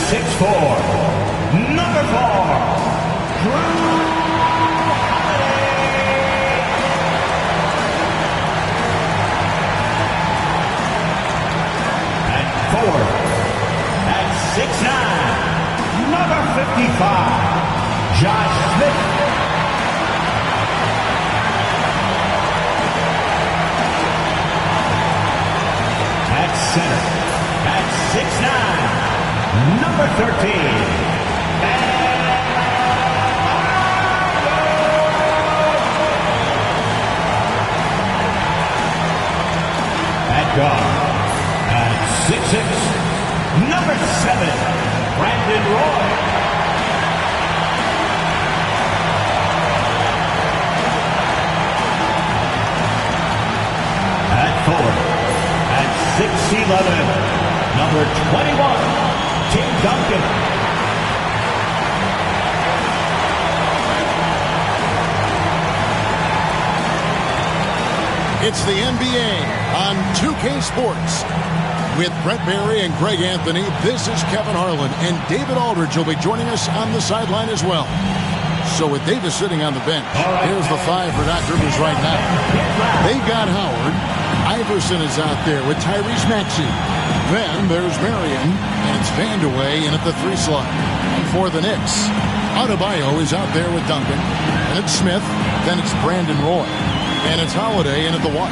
6'4", number 4, Drew. At 6'9", number 55, Josh Smith. At center, at 6'9", number 13, at guard. 6'6", number 7, Brandon Roy. At forward, at 6'11", number 21, Tim Duncan. It's the NBA on 2K Sports. With Brett Barry and Greg Anthony, this is Kevin Harlan, and David Aldridge will be joining us on the sideline as well. So with Davis sitting on the bench, here's the 5 for Doc Rivers right now. They've got Howard. Iverson is out there with Tyrese Maxey. Then there's Marion, and it's Vandeweghe in at the 3 slot. And for the Knicks, Adebayo is out there with Duncan. And it's Smith. Then it's Brandon Roy. And it's Holiday in at the 1.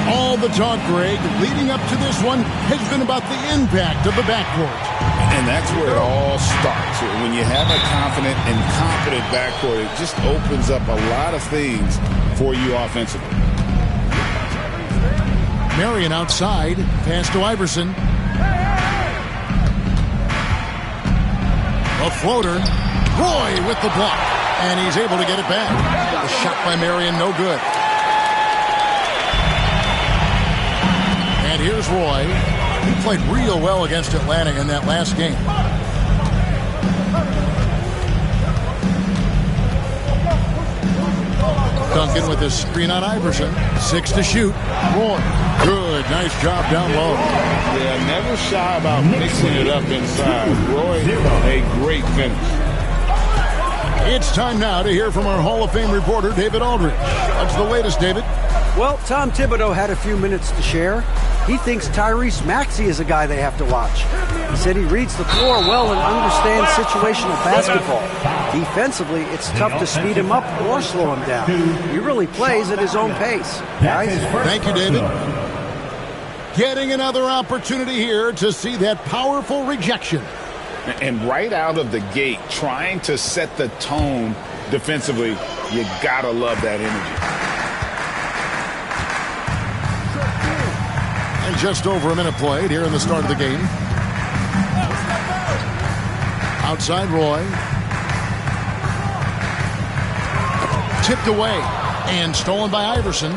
All the talk, Greg, leading up to this one has been about the impact of the backcourt. And that's where it all starts. When you have a confident and competent backcourt, it just opens up a lot of things for you offensively. Marion outside, pass to Iverson. A floater. Roy with the block. And he's able to get it back. The shot by Marion, no good. And here's Roy. He played real well against Atlanta in that last game. Duncan with his screen on Iverson. 6 to shoot. Roy. Good. Nice job down low. Yeah, never shy about mixing it up inside. Roy, a great finish. It's time now to hear from our Hall of Fame reporter, David Aldridge. What's the latest, David? Well, Tom Thibodeau had a few minutes to share. He thinks Tyrese Maxey is a guy they have to watch. He said he reads the floor well and understands situational basketball. Defensively, it's tough to speed him up or slow him down. He really plays at his own pace. Guys? Thank you, David. Getting another opportunity here to see that powerful rejection. And right out of the gate, trying to set the tone defensively, you gotta love that energy. And just over a minute played here in the start of the game. Outside Roy. Tipped away and stolen by Iverson.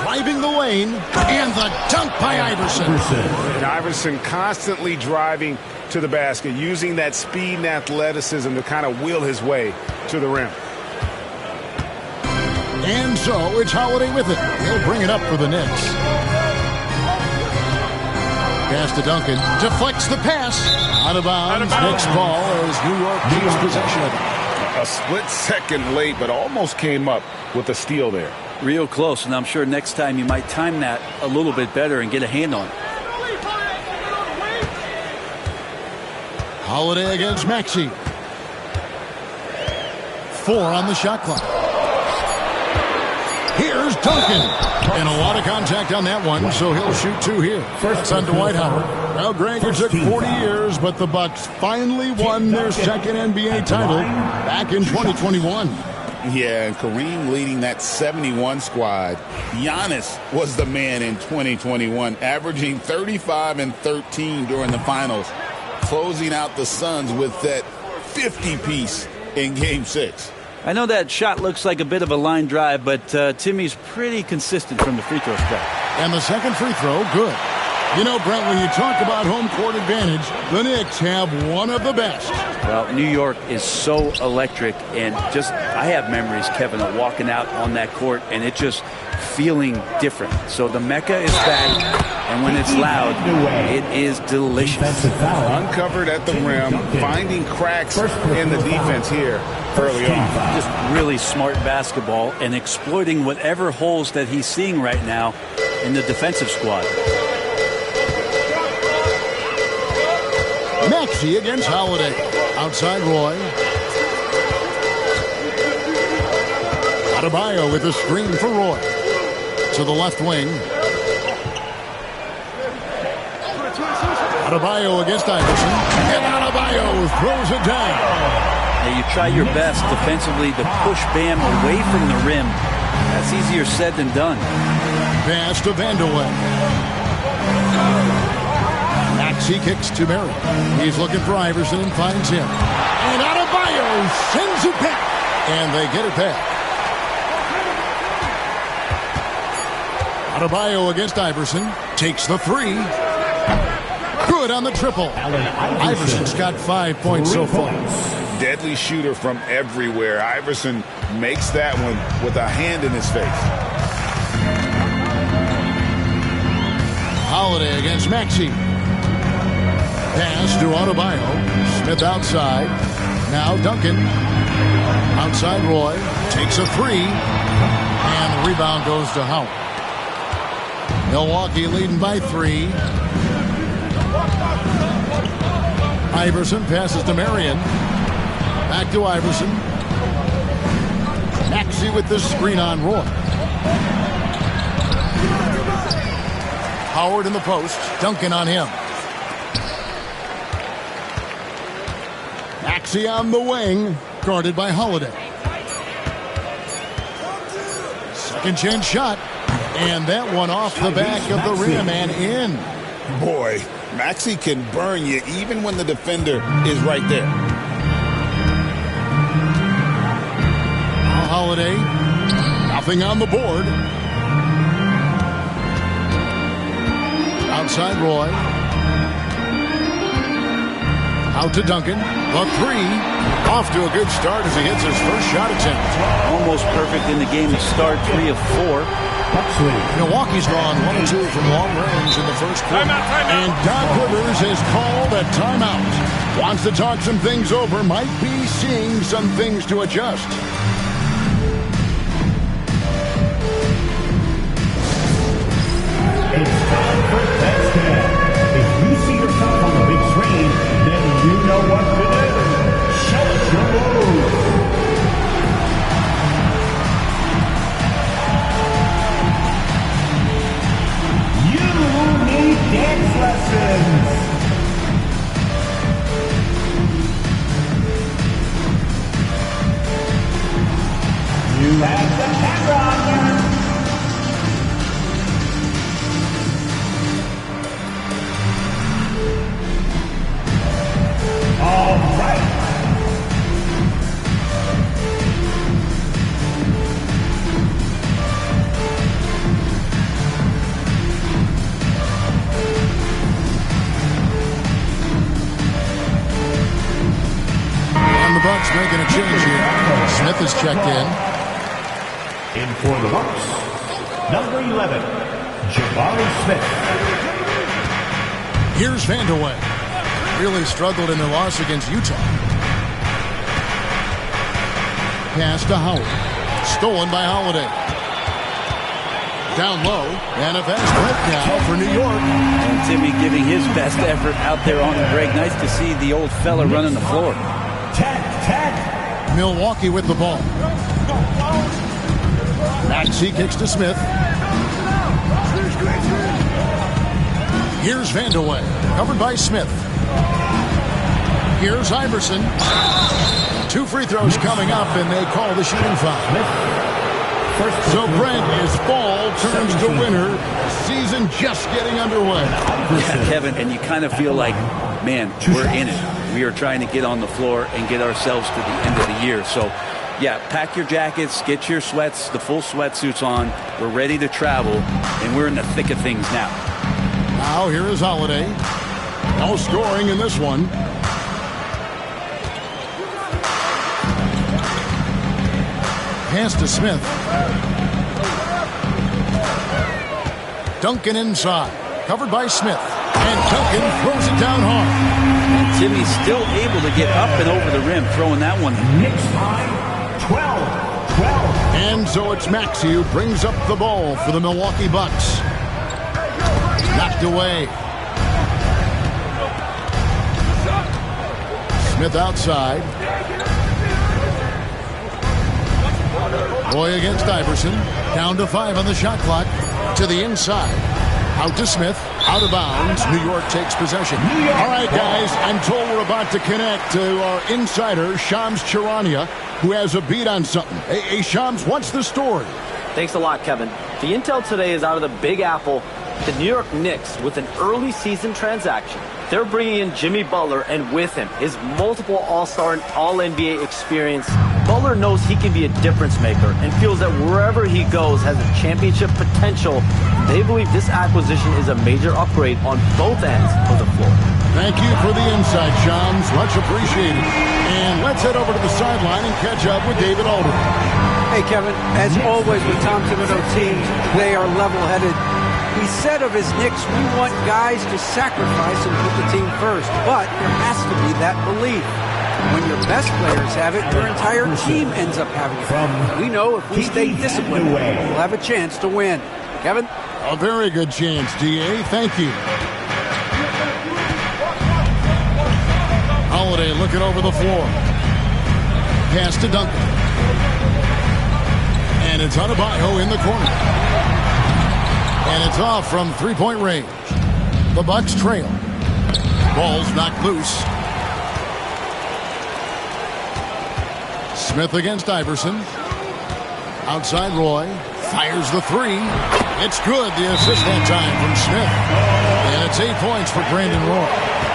Driving the lane and the dunk by Iverson. And Iverson constantly driving to the basket, using that speed and athleticism to kind of wheel his way to the rim. And so it's Holiday with it. He'll bring it up for the Knicks. Pass to Duncan. Deflects the pass. Out of bounds. Knicks ball as New York keeps possession of it. A split second late, but almost came up with a steal there. Real close, and I'm sure next time you might time that a little bit better and get a hand on it. Holiday against Maxey. 4 on the shot clock. Here's Duncan. And a lot of contact on that one, so he'll shoot 2 here. It's on Dwight Howard. Well, Greg, it took 40 years, but the Bucks finally won their second NBA title back in 2021. Yeah, and Kareem leading that 71 squad. Giannis was the man in 2021, averaging 35 and 13 during the finals, closing out the Suns with that 50-piece in Game 6. I know that shot looks like a bit of a line drive, but Timmy's pretty consistent from the free throw spot. And the second free throw, good. You know, Brent, when you talk about home court advantage, the Knicks have one of the best. Well, New York is so electric, and I have memories, Kevin, of walking out on that court and it just feeling different. So the Mecca is back, and when it's loud, it is delicious. Uncovered at the rim, finding cracks in the defense here early on. Just really smart basketball and exploiting whatever holes that he's seeing right now in the defensive squad. Maxey against Holiday. Outside Roy. Adebayo with a screen for Roy. To the left wing. Adebayo against Iverson. And Adebayo throws it down. Now you try your best defensively to push Bam away from the rim. That's easier said than done. Pass to Vanderwey. Maxey kicks to Merritt. He's looking for Iverson and finds him. And Adebayo sends it back. And they get it back. Adebayo against Iverson. Takes the three. Good on the triple. Iverson's got 5 points so far. Deadly shooter from everywhere. Iverson makes that one with a hand in his face. Holiday against Maxey. Pass to Adebayo. Smith outside. Now Duncan. Outside Roy. Takes a three. And the rebound goes to Howard. Milwaukee leading by 3. Iverson passes to Marion. Back to Iverson. Maxey with the screen on Roy. Howard in the post. Duncan on him. Maxey on the wing. Guarded by Holiday. Second chance shot. And that one off the back of the rim and in. Boy, Maxey can burn you even when the defender is right there. Holiday. Nothing on the board. Outside Roy. Out to Duncan. The three. Off to a good start as he hits his first shot attempt. Almost perfect in the game to start. 3 of 4. Milwaukee's gone 1 of 2 from long range in the first quarter. And Doc Rivers has called a timeout. Wants to talk some things over. Might be seeing some things to adjust. It's time for Best Dad. If you see yourself on the big screen, then you know what to do. Show us your moves. You need dance lessons. You have the camera on you. All right. And the Bucks making a change here. Smith is checked in. In for the Bucks, number 11, Jabari Smith. Here's Vanderwey. Really struggled in their loss against Utah. Pass to Howard. Stolen by Holiday. Down low. And a fast break now for New York. And Timmy giving his best effort out there on the break. Nice to see the old fella running the floor. 10. Milwaukee with the ball. Maxey kicks to Smith. Here's Vanderwey. Covered by Smith. Here's Iverson. 2 free throws coming up, and they call the shooting foul. So Brent, as fall turns to winter, season just getting underway. Yeah, Kevin, and you kind of feel like, man, we're in it. We are trying to get on the floor and get ourselves to the end of the year. So, yeah, pack your jackets, get your sweats, the full sweatsuits on. We're ready to travel, and we're in the thick of things now. Now here is Holiday. No scoring in this one. Pass to Smith. Duncan inside. Covered by Smith. And Duncan throws it down hard. And Timmy's still able to get up and over the rim, throwing that one in. Knicks high, 12. And so it's Maxey who brings up the ball for the Milwaukee Bucks. Knocked away. Smith outside. Roy against Iverson. Down to 5 on the shot clock. To the inside. Out to Smith. Out of bounds. New York takes possession. All right, guys. I'm told we're about to connect to our insider, Shams Charania, who has a beat on something. Hey, Shams, what's the story? Thanks a lot, Kevin. The intel today is out of the Big Apple. The New York Knicks, with an early season transaction, they're bringing in Jimmy Butler, and with him, his multiple All-Star and All-NBA experience. Butler knows he can be a difference maker and feels that wherever he goes has a championship potential. They believe this acquisition is a major upgrade on both ends of the floor. Thank you for the insight, Shams. Much appreciated. And let's head over to the sideline and catch up with David Aldridge. Hey, Kevin, as always with Tom Thibodeau teams, they are level-headed. He said of his Knicks, we want guys to sacrifice and put the team first. But there has to be that belief. When your best players have it, your entire team ends up having it. We know if we stay disciplined, we'll have a chance to win. Kevin? A very good chance, D.A. Thank you. Holiday looking over the floor. Pass to Duncan. And it's Adebayo in the corner. And it's off from three-point range. The Bucks trail. Ball's knocked loose. Smith against Iverson. Outside Roy. Fires the three. It's good. The assist that time from Smith. And it's 8 points for Brandon Roy.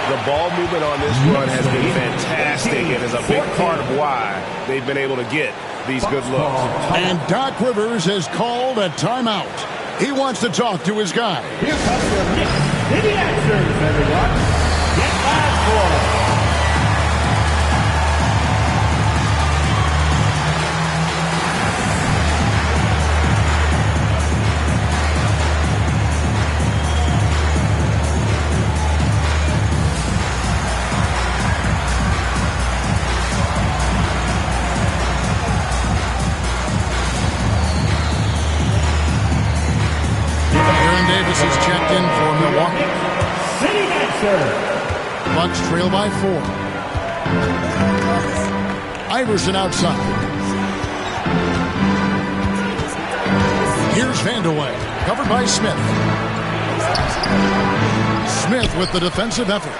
The ball movement on this run has been fantastic and is a big part of why they've been able to get these good looks. And Doc Rivers has called a timeout. He wants to talk to his guy. Here comes your Knicks City answers, everyone. Get live for it. Davis is checked in for Milwaukee. City answer. Bucks trail by 4. Iverson outside. Here's Vandeweghe, covered by Smith. Smith with the defensive effort.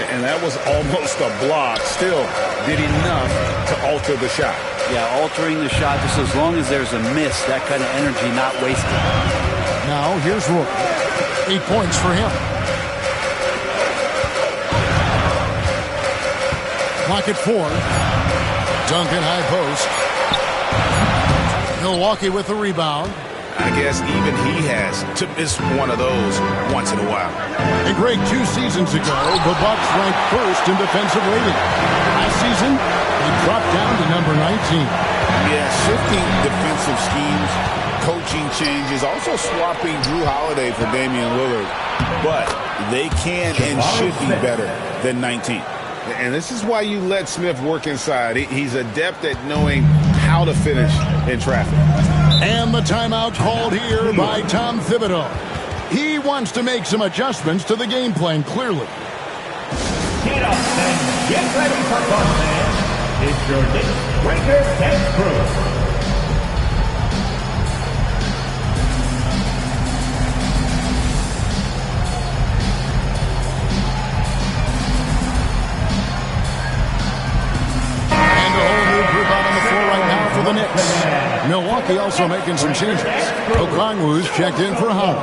And that was almost a block. Still did enough to alter the shot. Yeah, altering the shot just as long as there's a miss, that kind of energy not wasted. Now here's Roy. 8 points for him. Clock at 4. Duncan high post. Milwaukee with the rebound. I guess even he has to miss one of those once in a while. And Greg, 2 seasons ago, the Bucks ranked first in defensive rating. Last season, they dropped down to number 19. Yeah, shifting defensive schemes, coaching changes, also swapping Drew Holiday for Damian Lillard. But they can and should be better than 19. And this is why you let Smith work inside. He's adept at knowing how to finish in traffic. And the timeout called here by Tom Thibodeau. He wants to make some adjustments to the game plan, clearly. Get up and get ready for fun, fans. It's your Knicks Breaker Test Crew. The Knicks. Milwaukee also making some changes. Okongwu's checked in for Howard.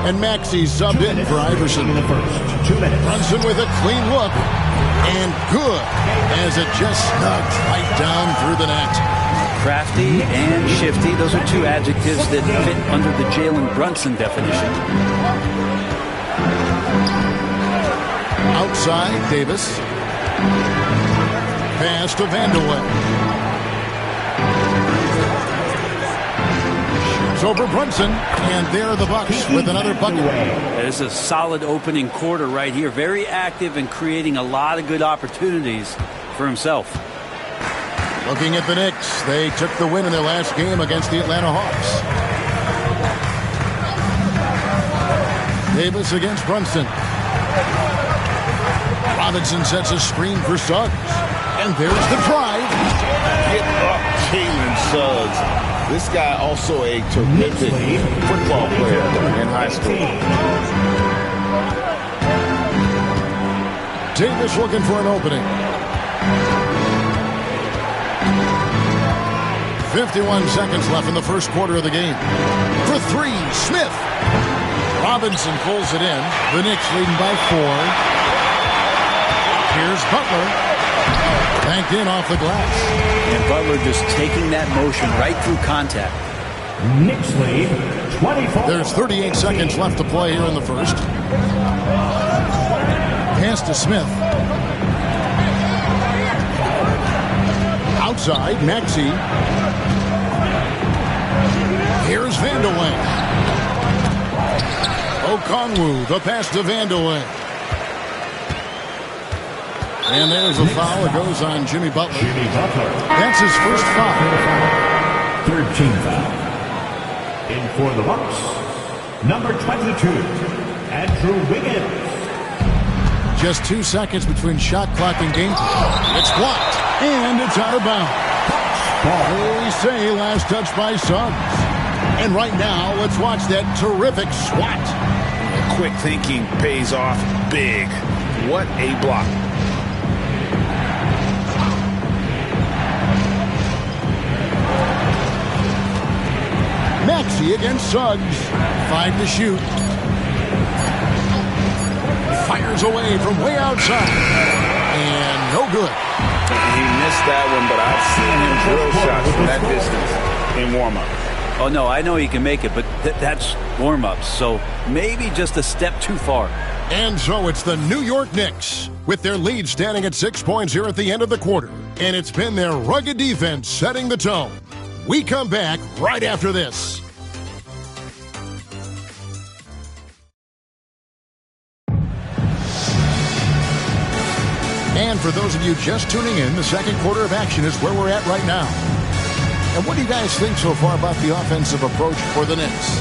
And Maxey's subbed in for Iverson. In the first 2 minutes. Brunson with a clean look. And good as it just snugs right down through the net. Crafty and shifty. Those are 2 adjectives that fit under the Jalen Brunson definition. Outside, Davis. Pass to Vanderweg. Shoots over Brunson, and there are the Bucks with another bucket. It's a solid opening quarter right here. Very active and creating a lot of good opportunities for himself. Looking at the Knicks, they took the win in their last game against the Atlanta Hawks. Davis against Brunson. Robinson sets a screen for Suggs. And there's the drive. Get up, Jalen Suggs. This guy also a terrific football player in high school. Davis looking for an opening. 51 seconds left in the first quarter of the game. For three, Smith. Robinson pulls it in. The Knicks leading by 4. Here's Butler. Banked in off the glass. And Butler just taking that motion right through contact. Knicks lead 24. There's 38 seconds left to play here in the first. Pass to Smith. Outside, Maxey. Here's Vanderweg. Okongwu, the pass to Vanderweg. And there's a foul. It goes on Jimmy Butler. That's his first foul. Third team foul. In for the Bucks, number 22, Andrew Wiggins. Just 2 seconds between shot clock and game time. It's blocked, and it's out of bounds. They say last touch by Suggs. And right now, let's watch that terrific swat. Quick thinking pays off big. What a block. Maxey against Suggs. 5 to shoot. Fires away from way outside. And no good. He missed that one, but I've seen him drill shots from that distance in warm-up. Oh, no, I know he can make it, but that's warm-ups. So maybe just a step too far. And so it's the New York Knicks with their lead standing at 6 points here at the end of the quarter. And it's been their rugged defense setting the tone. We come back right after this. And for those of you just tuning in, the second quarter of action is where we're at right now. And what do you guys think so far about the offensive approach for the Knicks?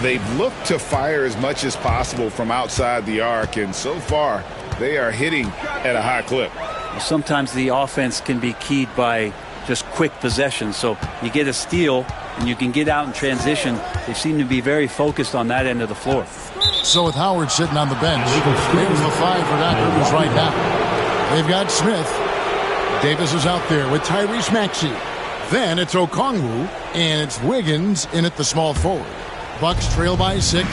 They've looked to fire as much as possible from outside the arc, and so far they are hitting at a high clip. Sometimes the offense can be keyed by just quick possession. So you get a steal and you can get out in transition. They seem to be very focused on that end of the floor. So with Howard sitting on the bench, there's the 5 for Doc Rivers right now. They've got Smith. Davis is out there with Tyrese Maxey. Then it's Okongwu, and it's Wiggins in at the small forward. Bucks trail by 6.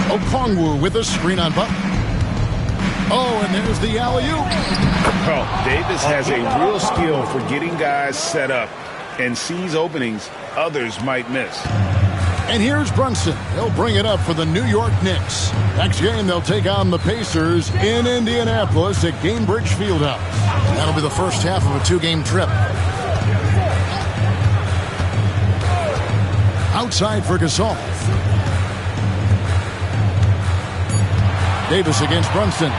Okongwu with a screen on Butler. Oh, and there's the alley-oop. Well, Davis has a real skill for getting guys set up and sees openings others might miss. And here's Brunson. He'll bring it up for the New York Knicks. Next game, they'll take on the Pacers in Indianapolis at Gainbridge Fieldhouse. That'll be the first half of a 2-game trip. Outside for Gasol. Davis against Brunson.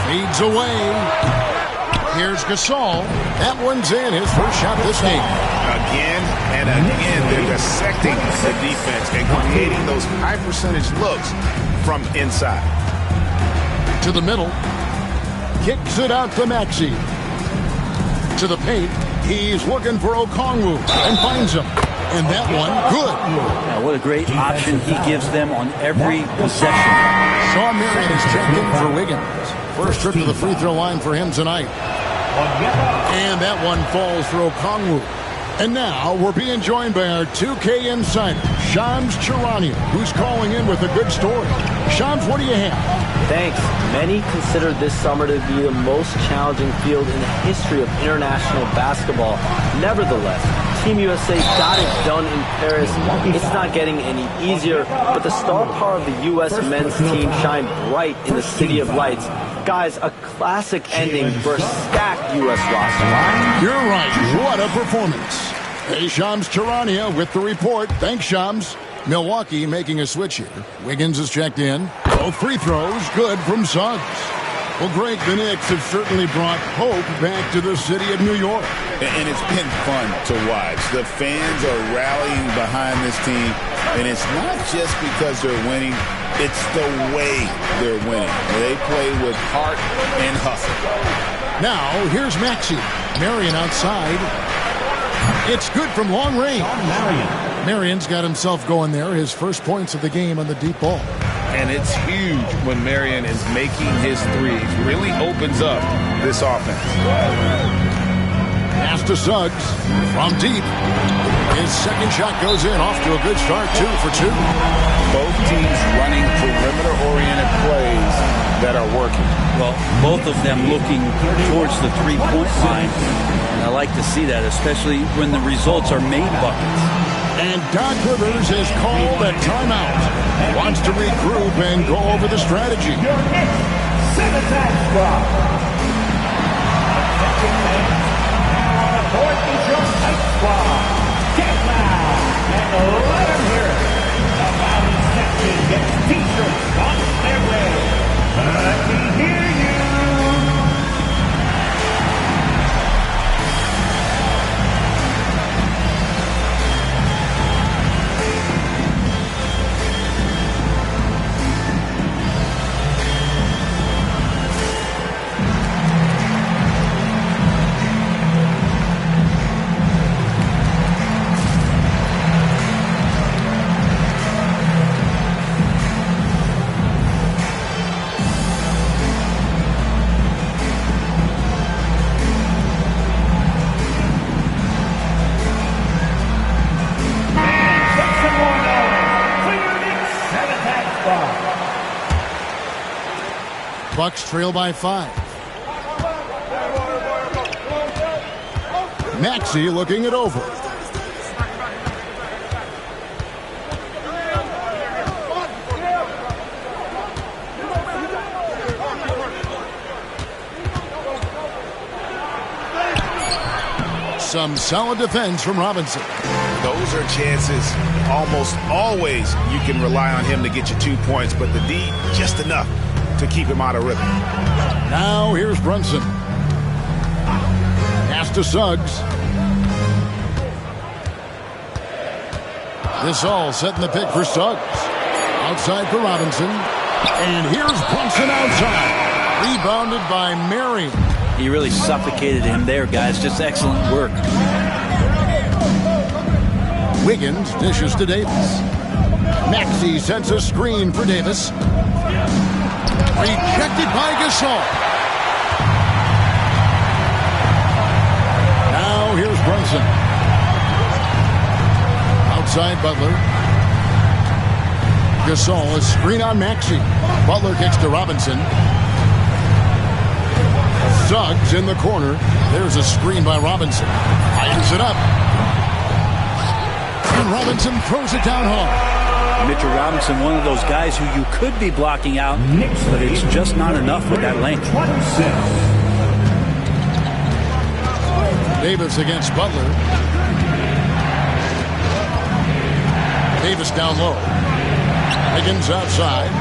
Fades away. Here's Gasol. That one's in. His first shot this game. Again and again, they're dissecting the defense and creating those high-percentage looks from inside. To the middle. Kicks it out to Maxey. To the paint. He's looking for Okongwu and finds him. And that one, good. Now, what a great option he gives them on every possession. Shawn Marion is checked in for Wiggins. First trip to the free throw line for him tonight. And that one falls for Okongwu. And now we're being joined by our 2K insider, Shams Charania, who's calling in with a good story. Shams, what do you have? Thanks. Many consider this summer to be the most challenging field in the history of international basketball. Nevertheless, Team USA got it done in Paris. It's not getting any easier, but the star power of the U.S. men's team shined bright in the City of Lights. Guys, a classic ending for a stacked U.S. roster. You're right. What a performance. Hey, Shams Charania with the report. Thanks, Shams. Milwaukee making a switch here. Wiggins is checked in. Both free throws good from Suggs. Well, Greg, the Knicks have certainly brought hope back to the city of New York. And it's been fun to watch. The fans are rallying behind this team, and it's not just because they're winning. It's the way they're winning. They play with heart and hustle. Now, here's Maxey. Marion outside. It's good from long range. Marion's got himself going there. His first points of the game on the deep ball. And it's huge when Marion is making his threes. Really opens up this offense. Pass to Suggs from deep. His second shot goes in. Off to a good start, 2 for 2. Both teams running perimeter-oriented plays that are working. Well, both of them looking towards the three-point line. And I like to see that, especially when the results are made buckets. And Doc Rivers has called a timeout. Wants to regroup and go over the strategy. Your Knicks 7-attack squad. Now on the court is your Knight squad. Get loud and let them hear it. The Valley section gets t-shirts on their way. Let me hear you. Bucks trail by 5. Maxey looking it over. Some solid defense from Robinson. Those are chances almost always you can rely on him to get you 2 points, but the D, just enough to keep him out of rhythm. Now here's Brunson. Pass to Suggs. This all setting the pick for Suggs. Outside for Robinson. And here's Brunson outside. Rebounded by Marion. He really suffocated him there, guys. Just excellent work. Wiggins dishes to Davis. Maxey sends a screen for Davis. Rejected by Gasol. Now here's Brunson. Outside Butler. Gasol, a screen on Maxey. Butler kicks to Robinson. Suggs in the corner. There's a screen by Robinson. Tightens it up. And Robinson throws it down hard. Mitchell Robinson, one of those guys who you could be blocking out, but it's just not enough with that length. 26. Davis against Butler. Davis down low. Higgins outside.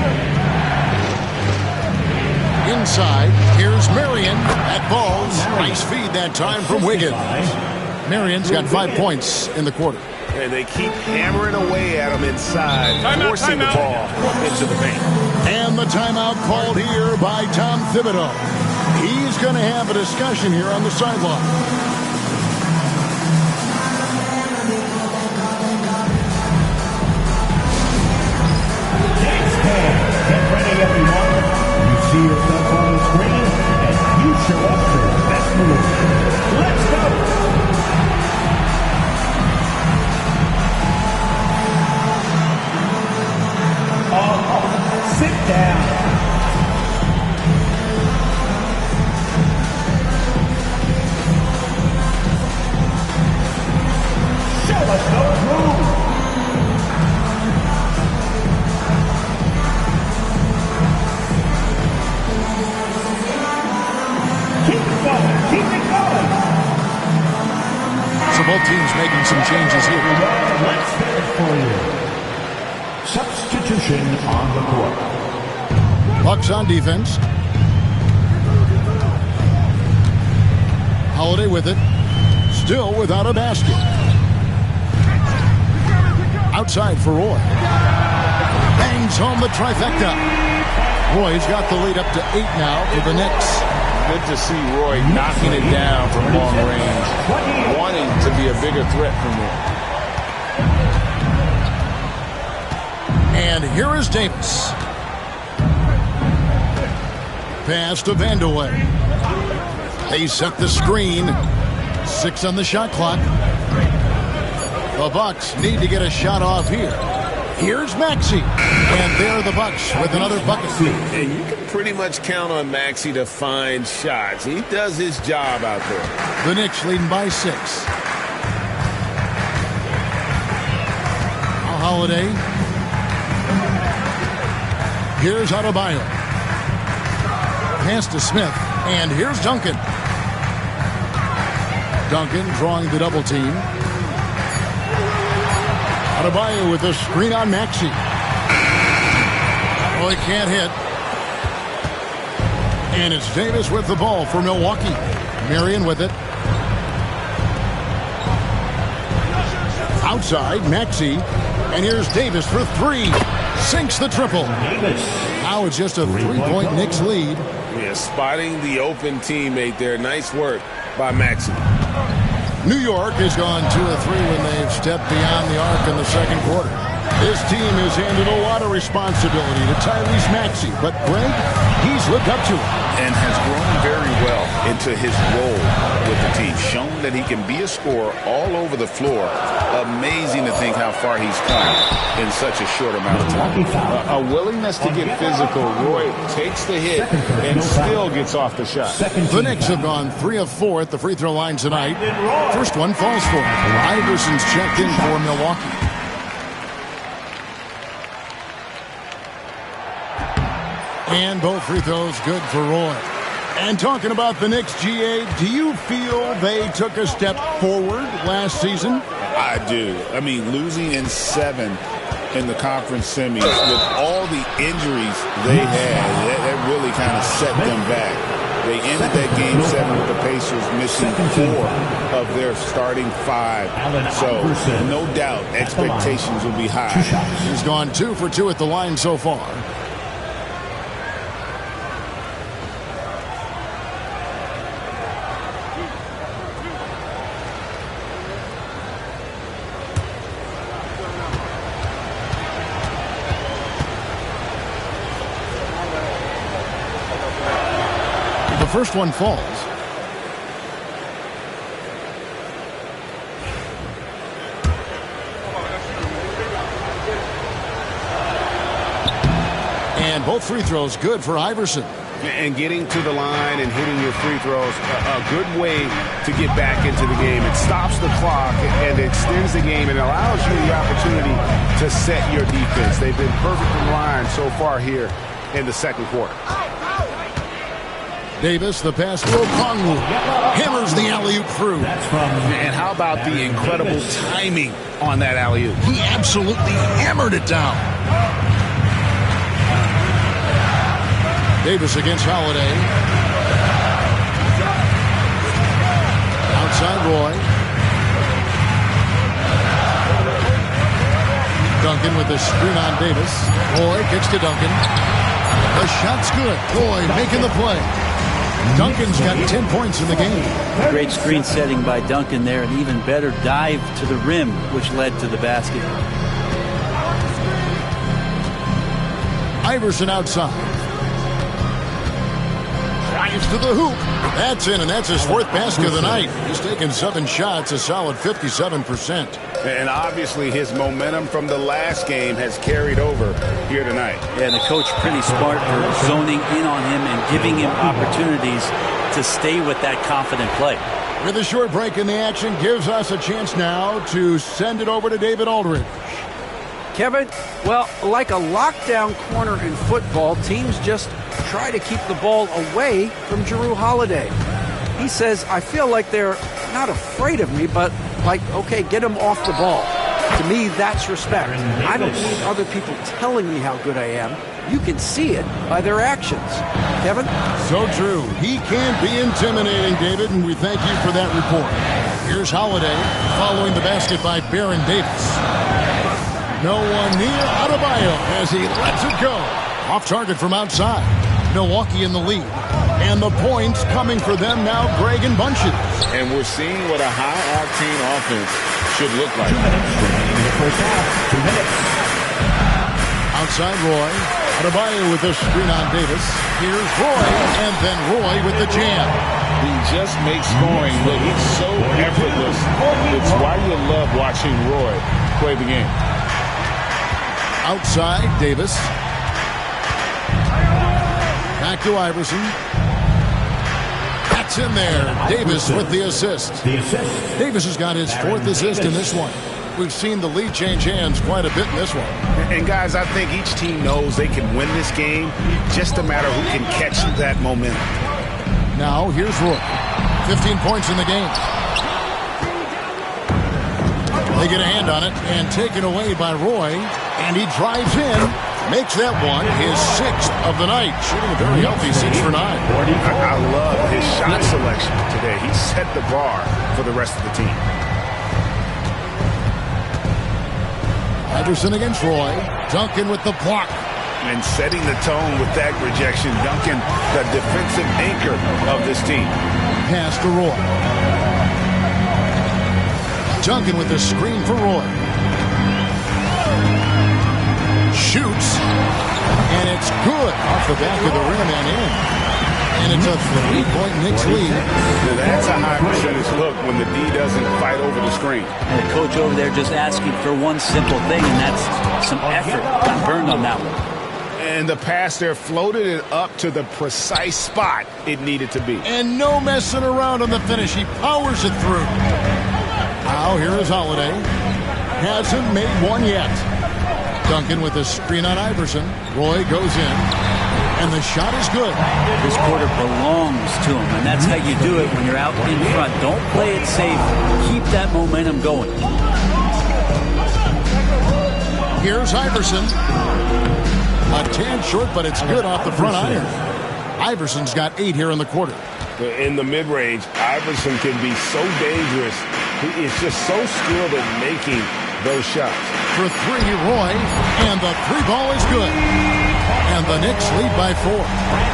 Inside, here's Marion. That falls. Nice feed that time from Wiggins. Marion's got 5 points in the quarter. And they keep hammering away at him inside, forcing the ball into the paint. And the timeout called here by Tom Thibodeau. He's going to have a discussion here on the sideline. Get ready, everyone. You see yourself on the screen, and you show us your best move. Let's go. Sit down. both teams making some changes here. Let's spin it for you. Substitution on the court. Bucks on defense. Holiday with it. Still without a basket. Outside for Roy. Bangs home the trifecta. Roy's got the lead up to 8 now for the Knicks. Good to see Roy knocking it down from long range, wanting to be a bigger threat from there. And here is Davis. Pass to Vandeweghe. They set the screen. 6 on the shot clock. The Bucks need to get a shot off here. Here's Maxey. And there are the Bucks with another bucket. And you can pretty much count on Maxey to find shots. He does his job out there. The Knicks leading by 6. Holiday. Here's Adebayo. Pass to Smith. And here's Duncan. Duncan drawing the double team. Adebayo with a screen on Maxey. Oh, he can't hit. And it's Davis with the ball for Milwaukee. Marion with it. Outside, Maxey. And here's Davis for 3. Sinks the triple. Now it's just a 3-point Knicks lead. Yeah, spotting the open teammate there. Nice work by Maxey. New York has gone 2 of 3 when they've stepped beyond the arc in the second quarter. This team has handed a lot of responsibility to Tyrese Maxey, but Greg, he's lived up to it. And has grown very well into his role with the team. Shown that he can be a scorer all over the floor. Amazing to think how far he's come in such a short amount of time. A willingness to get physical. Roy takes the hit and still gets off the shot. The Knicks have gone 3 of 4 at the free throw line tonight. First one falls for him. Iverson's checked in for Milwaukee. And both free throws good for Roy. And talking about the Knicks, GA, do you feel they took a step forward last season? I do. I mean, losing in 7 in the conference semis with all the injuries they had, that really kind of set them back. They ended that game 7 with the Pacers missing 4 of their starting 5. So, no doubt, expectations will be high. He's gone 2 for 2 at the line so far. The first one falls. And both free throws good for Iverson. And getting to the line and hitting your free throws, a good way to get back into the game. It stops the clock and extends the game and allows you the opportunity to set your defense. They've been perfect from the line so far here in the second quarter. Davis, the pass to Okongwu. Hammers the alley-oop through. And how about the incredible timing on that alley-oop? He absolutely hammered it down. Davis against Holiday. Outside Roy. Duncan with the screen on Davis. Roy kicks to Duncan. The shot's good. Roy making the play. Duncan's got 10 points in the game. Great screen setting by Duncan there, and even better dive to the rim, which led to the basket. Iverson outside. Drives to the hoop. That's in, and that's his 4th basket of the night. He's taken 7 shots, a solid 57%. And obviously his momentum from the last game has carried over here tonight. Yeah, and the coach pretty smart for zoning in on him and giving him opportunities to stay with that confident play. With a short break in the action, gives us a chance now to send it over to David Aldridge. Kevin, well, like a lockdown corner in football, teams just try to keep the ball away from Jrue Holiday. He says, I feel like they're not afraid of me, but like, okay, get him off the ball. To me, that's respect. I don't need other people telling me how good I am. You can see it by their actions. Kevin? So true. He can be intimidating, David, and we thank you for that report. Here's Holiday following the basket by Baron Davis. No one near Adebayo as he lets it go. Off target from outside. Milwaukee in the lead. And the points coming for them now, Greg and Bunches. And we're seeing what a high-octane offense should look like. 2 minutes remaining in the first half. 2 minutes. Outside Roy. Adebayo with the screen on Davis. Here's Roy, and then Roy with the jam. He just makes scoring look so effortless. It's why you love watching Roy play the game. Outside Davis. Back to Iverson. That's in there. Davis with the assist. Davis has got his 4th assist in this one. We've seen the lead change hands quite a bit in this one. And guys, I think each team knows they can win this game. Just a matter who can catch that momentum. Now here's Roy. 15 points in the game. They get a hand on it and taken away by Roy. And he drives in. Makes that one his 6th of the night. Shooting a very healthy 6 for 9. I love his shot selection today. He set the bar for the rest of the team. Iverson against Roy. Duncan with the block. And setting the tone with that rejection. Duncan, the defensive anchor of this team. Pass to Roy. Duncan with the screen for Roy. Shoots. And it's good off the back of the rim and in. And it's a 3-point Knicks lead. That's a high percentage look when the D doesn't fight over the screen. And the coach over there just asking for one simple thing, and that's some effort. Got burned on that one. And the pass there floated it up to the precise spot it needed to be. And no messing around on the finish. He powers it through. Now here is Holiday. Hasn't made one yet. Duncan with a screen on Iverson. Roy goes in. And the shot is good. This quarter belongs to him, and that's how you do it when you're out in front. Don't play it safe. Keep that momentum going. Here's Iverson. A tad short, but it's good off the front iron. Iverson's got 8 here in the quarter. In the mid-range, Iverson can be so dangerous. He is just so skilled at making those shots. For 3, Roy, and the 3-ball is good. And the Knicks lead by 4.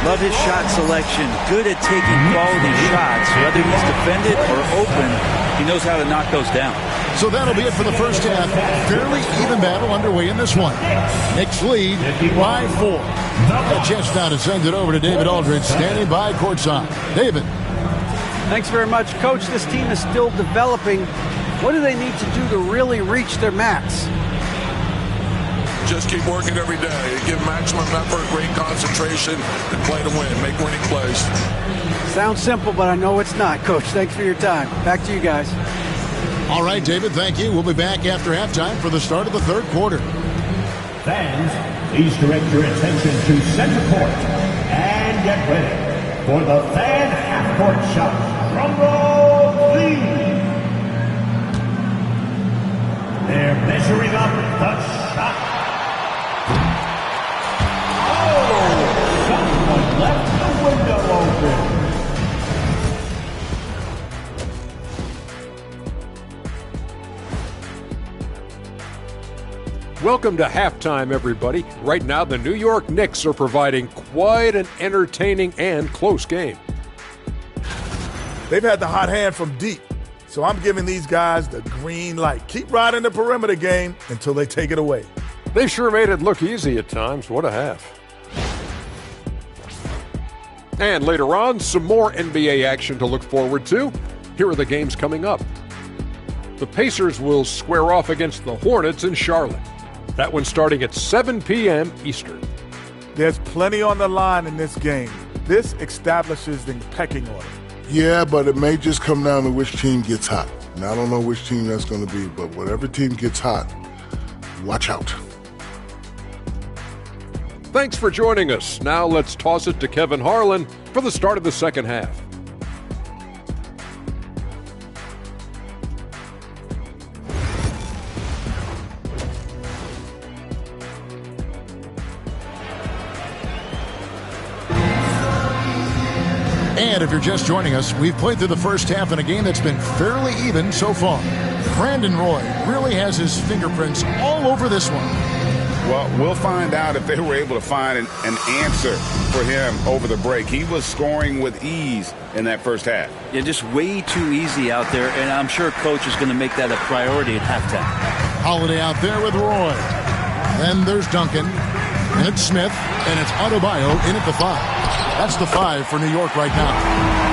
Love his shot selection. Good at taking quality shots. Whether he's defended or open, he knows how to knock those down. So that'll be it for the first half. Fairly even battle underway in this one. Knicks lead by 4. A chance now to send it over to David Aldridge, standing by courtside. David. Thanks very much, Coach. This team is still developing. What do they need to do to really reach their max? Just keep working every day. Give maximum effort, great concentration, and play to win. Make winning plays. Sounds simple, but I know it's not, Coach. Thanks for your time. Back to you guys. All right, David, thank you. We'll be back after halftime for the start of the third quarter. Fans, please direct your attention to center court and get ready for the fan half-court shot. Drum roll, please. They're measuring up the shot. Oh, someone left the window open. Welcome to halftime, everybody. Right now, the New York Knicks are providing quite an entertaining and close game. They've had the hot hand from deep, so I'm giving these guys the green light. Keep riding the perimeter game until they take it away. They sure made it look easy at times. What a half. And later on, some more NBA action to look forward to. Here are the games coming up. The Pacers will square off against the Hornets in Charlotte. That one's starting at 7 p.m. Eastern. There's plenty on the line in this game. This establishes the pecking order. Yeah, but it may just come down to which team gets hot. And I don't know which team that's going to be, but whatever team gets hot, watch out. Thanks for joining us. Now let's toss it to Kevin Harlan for the start of the second half. And if you're just joining us, we've played through the first half in a game that's been fairly even so far. Brandon Roy really has his fingerprints all over this one. Well, we'll find out if they were able to find an answer for him over the break. He was scoring with ease in that first half. Yeah, just way too easy out there, and I'm sure Coach is going to make that a priority at halftime. Holiday out there with Roy. Then there's Duncan, and it's Smith, and it's Adebayo in at the 5. That's the 5 for New York right now.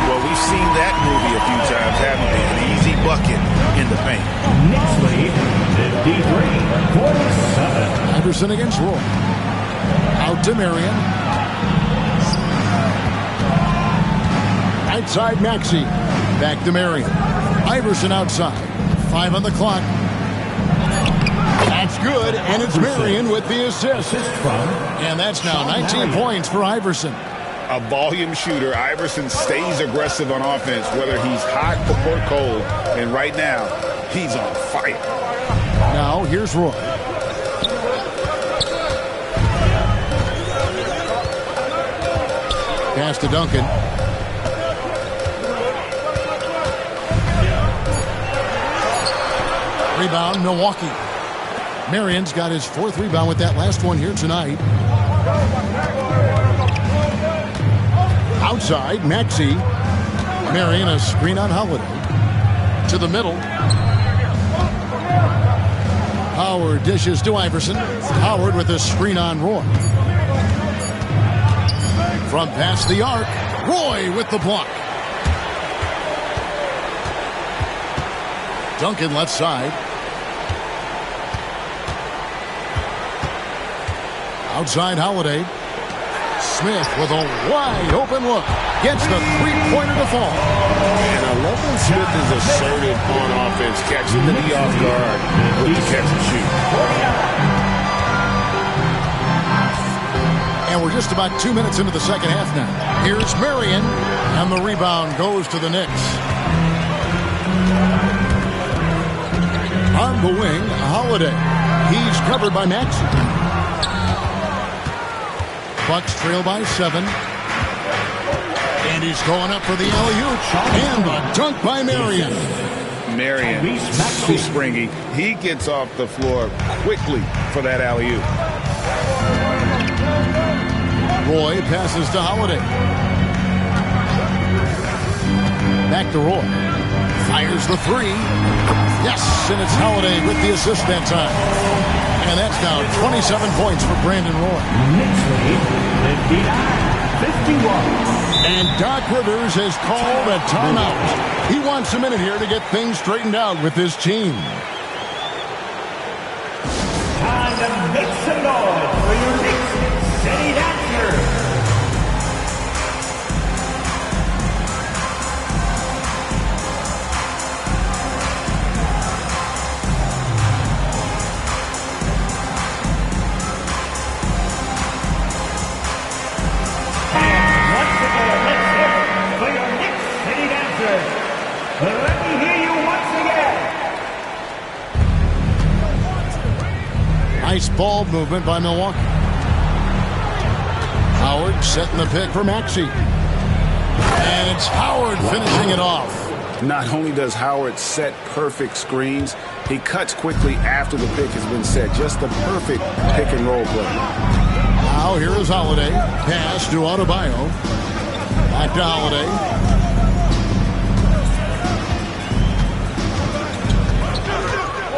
Well, we've seen that movie a few times, haven't we? An easy bucket in the paint. Knicks lead 53-47. Iverson against Roy. Out to Marion. Outside Maxey. Back to Marion. Iverson outside. 5 on the clock. That's good, and it's Marion with the assist. And that's now 19 points for Iverson. A volume shooter. Iverson stays aggressive on offense, whether he's hot or cold. And right now, he's on fire. Now, here's Roy. Pass to Duncan. Rebound, Milwaukee. Marion's got his 4th rebound with that last one here tonight. Outside, Maxey. Marion, a screen on Holiday. To the middle. Howard dishes to Iverson. Howard with a screen on Roy. From past the arc, Roy with the block. Duncan left side. Outside Holiday. Smith with a wide open look. Gets the three-pointer to fall. And I love when Smith is assertive on offense, catching the knee off guard with the catch and shoot. And we're just about 2 minutes into the second half now. Here's Marion, and the rebound goes to the Knicks. On the wing, Holiday. He's covered by Maxey. Bucks trail by 7. And he's going up for the alley-oop. And a dunk by Marion. Marion, so springy. He gets off the floor quickly for that alley-oop. Roy passes to Holiday. Back to Roy. Fires the 3. Yes, and it's Holiday with the assist that time. And that's now 27 points for Brandon Roy. Knicks lead 59-51. And Doc Rivers has called a timeout. He wants a minute here to get things straightened out with his team. Time to make some noise for your Knicks City Dancers. Let me hear you once again. Nice ball movement by Milwaukee. Howard setting the pick for Maxey. And it's Howard finishing it off. Not only does Howard set perfect screens, he cuts quickly after the pick has been set. Just the perfect pick and roll play. Now here is Holiday. Pass to Adebayo. Back to Holiday.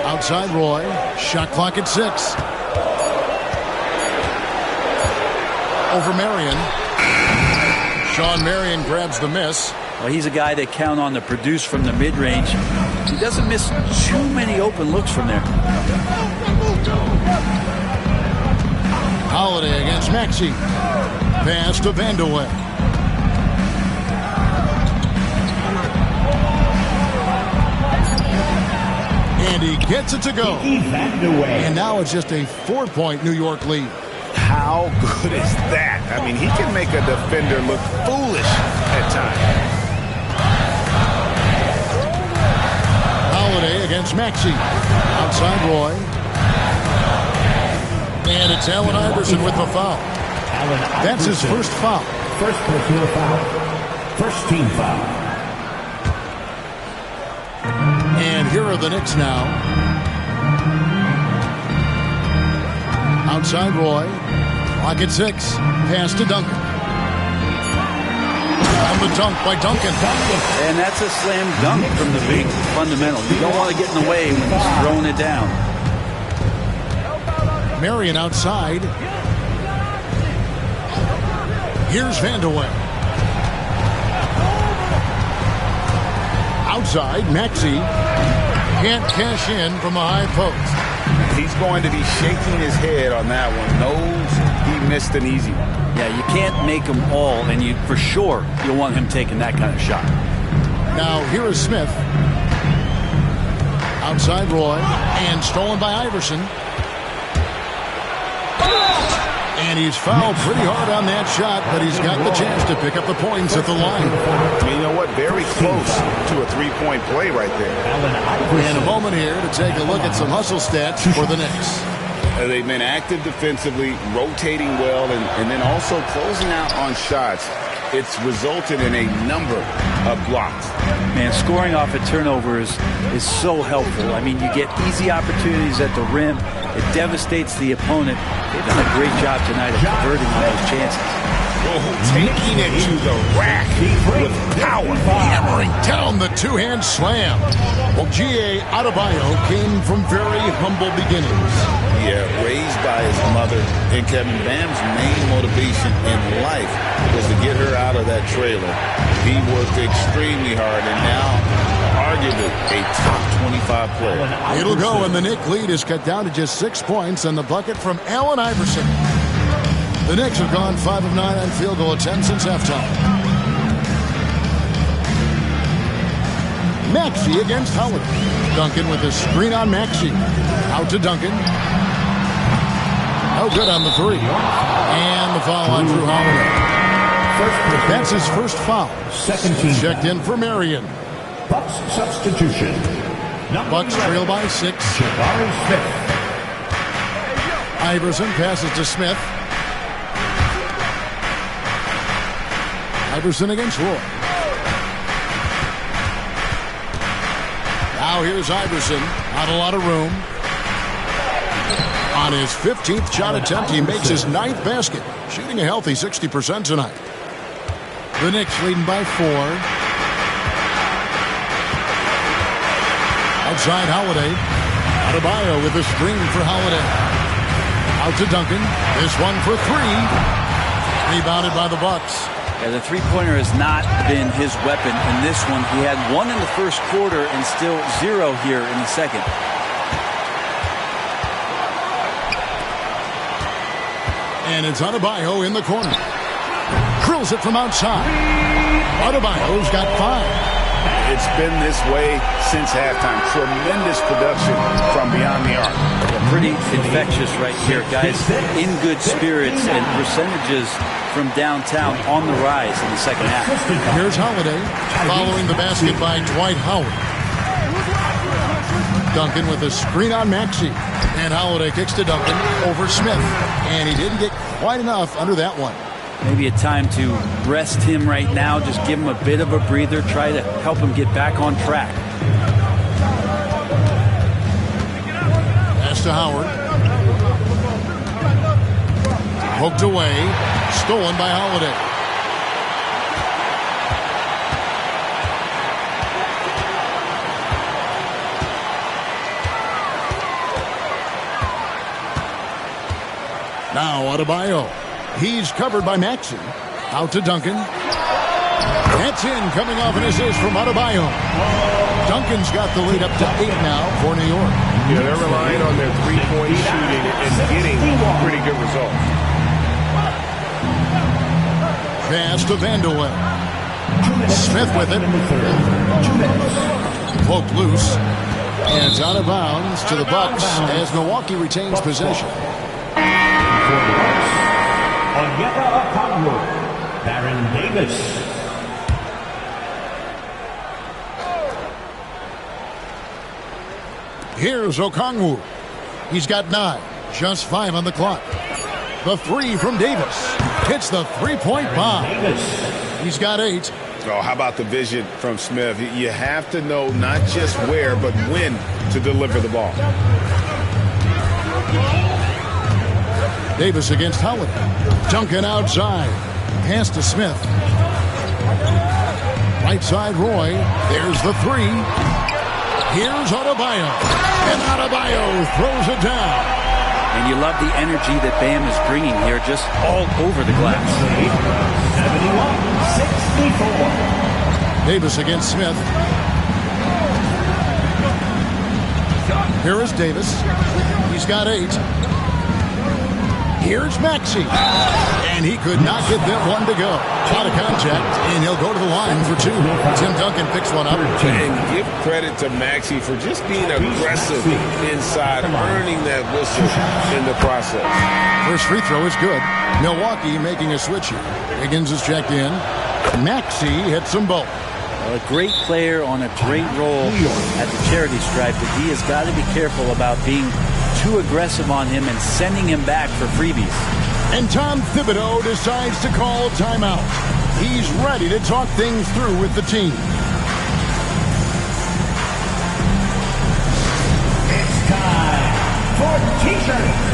Outside Roy. Shot clock at 6. Over Marion. Sean Marion grabs the miss. Well, he's a guy that count on to produce from the mid-range. He doesn't miss too many open looks from there. Holiday against Maxey. Pass to Vandeweghe. And he gets it to go. And now it's just a 4-point New York lead. How good is that? I mean, he can make a defender look foolish at times. Holiday against Maxey. Outside Roy. And it's Allen Iverson with the foul. That's his first foul. First personal foul. First team foul. And here are the Knicks now. Outside Roy. Clock at 6. Pass to Duncan. On the dunk by Duncan. And that's a slam dunk from the big fundamental. You don't want to get in the way when he's throwing it down. Marion outside. Here's Vandeweghe. Outside, Maxey can't cash in from the high post. He's going to be shaking his head on that one. Knows he missed an easy one. Yeah, you can't make them all, and you for sure you'll want him taking that kind of shot. Now here is Smith. Outside Roy, and stolen by Iverson. And he's fouled pretty hard on that shot, but he's got the chance to pick up the points at the line. You know what? Very close to a three-point play right there. And a moment here to take a look at some hustle stats for the Knicks. They've been active defensively, rotating well, and then also closing out on shots. It's resulted in a number of blocks. Man, scoring off a turnover is so helpful. I mean, you get easy opportunities at the rim. It devastates the opponent. They've done a great job tonight of converting on those chances. Taking it to the rack with power. Hammering down the two-hand slam. Well, G.A. Adebayo came from very humble beginnings. Yeah, raised by his mother. And Kevin, Bam's main motivation in life was to get her out of that trailer. He worked extremely hard, and now arguably a top 25 player. It'll go, and the Knicks lead is cut down to just 6 points, and the bucket from Allen Iverson. The Knicks have gone 5 of 9 on field goal attempts since halftime. Maxey against Howard. Duncan with a screen on Maxey. Out to Duncan. No good on the three. And the foul on Drew Holiday. That's his first foul. Second team checked in for Marion. Bucks substitution. Bucks trail by 6. Jabari Smith. Iverson passes to Smith. Iverson against Roy. Now here's Iverson. Not a lot of room. On his 15th shot attempt, he makes his 9th basket. Shooting a healthy 60% tonight. The Knicks leading by 4. Outside Holiday. Adebayo with a screen for Holiday. Out to Duncan. This one for 3. Rebounded by the Bucks. Yeah, the three-pointer has not been his weapon in this one. He had 1 in the first quarter and still 0 here in the second. And it's Adebayo in the corner. Drills it from outside. Adebayo's got 5. It's been this way since halftime. Tremendous production from beyond the arc. Pretty infectious right here, guys. In good spirits and percentages from downtown on the rise in the second half. Here's Holiday following the basket by Dwight Howard. Duncan with a screen on Maxey. And Holiday kicks to Duncan over Smith. And he didn't get quite enough under that one. Maybe a time to rest him right now. Just give him a bit of a breather. Try to help him get back on track. Pass to Howard. Poked away. Stolen by Holiday. Now Adebayo. He's covered by Maxey. Out to Duncan. That's in, coming off an assist from Adebayo. Duncan's got the lead up to 8 now for New York. Yeah, they're relying on their three-point shooting and getting pretty good results. Pass to Vandeweghe. Smith with it. Poked loose. And it's out of bounds to the Bucks as Milwaukee retains possession. Onyeka Okongwu, Baron Davis. Here's Okongwu. He's got 9, just 5 on the clock. The 3 from Davis. Hits the three-point bomb. He's got 8, Oh, how about the vision from Smith? You have to know not just where, but when to deliver the ball. Davis against Howard. Duncan outside. Pass to Smith. Right side, Roy. There's the three. Here's Adebayo. And Adebayo throws it down. And you love the energy that Bam is bringing here, just all over the glass. 71-64. Davis against Smith. Here is Davis. He's got 8. Here's Maxey. And he could not get that one to go. Out of contact, and he'll go to the line for 2. Tim Duncan picks one up. And give credit to Maxey for just being aggressive inside, earning that whistle in the process. First free throw is good. Milwaukee making a switch here. Higgins is checked in. Maxey hits them both. A great player on a great role at the charity stripe, but he has got to be careful about being too aggressive on him and sending him back for freebies. And Tom Thibodeau decides to call timeout. He's ready to talk things through with the team. It's time for T-shirts.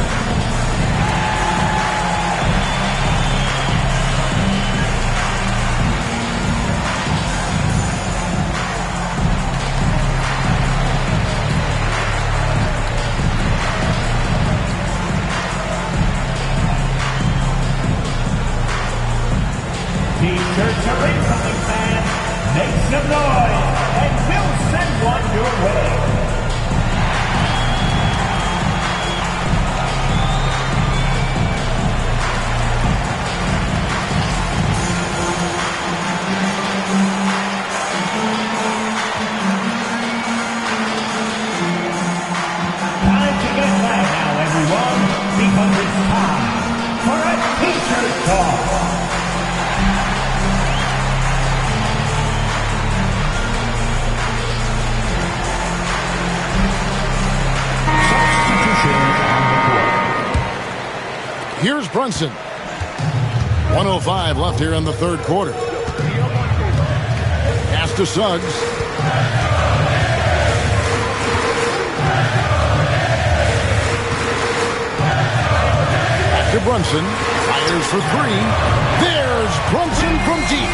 T-shirts are incoming, fans. Make some noise, and we'll send one your way. Time to get back now, everyone, because it's time for a T-shirt talk. Here's Brunson. 1:05 left here in the third quarter. Pass to Suggs. Back to Brunson. Fires for 3. There's Brunson from deep.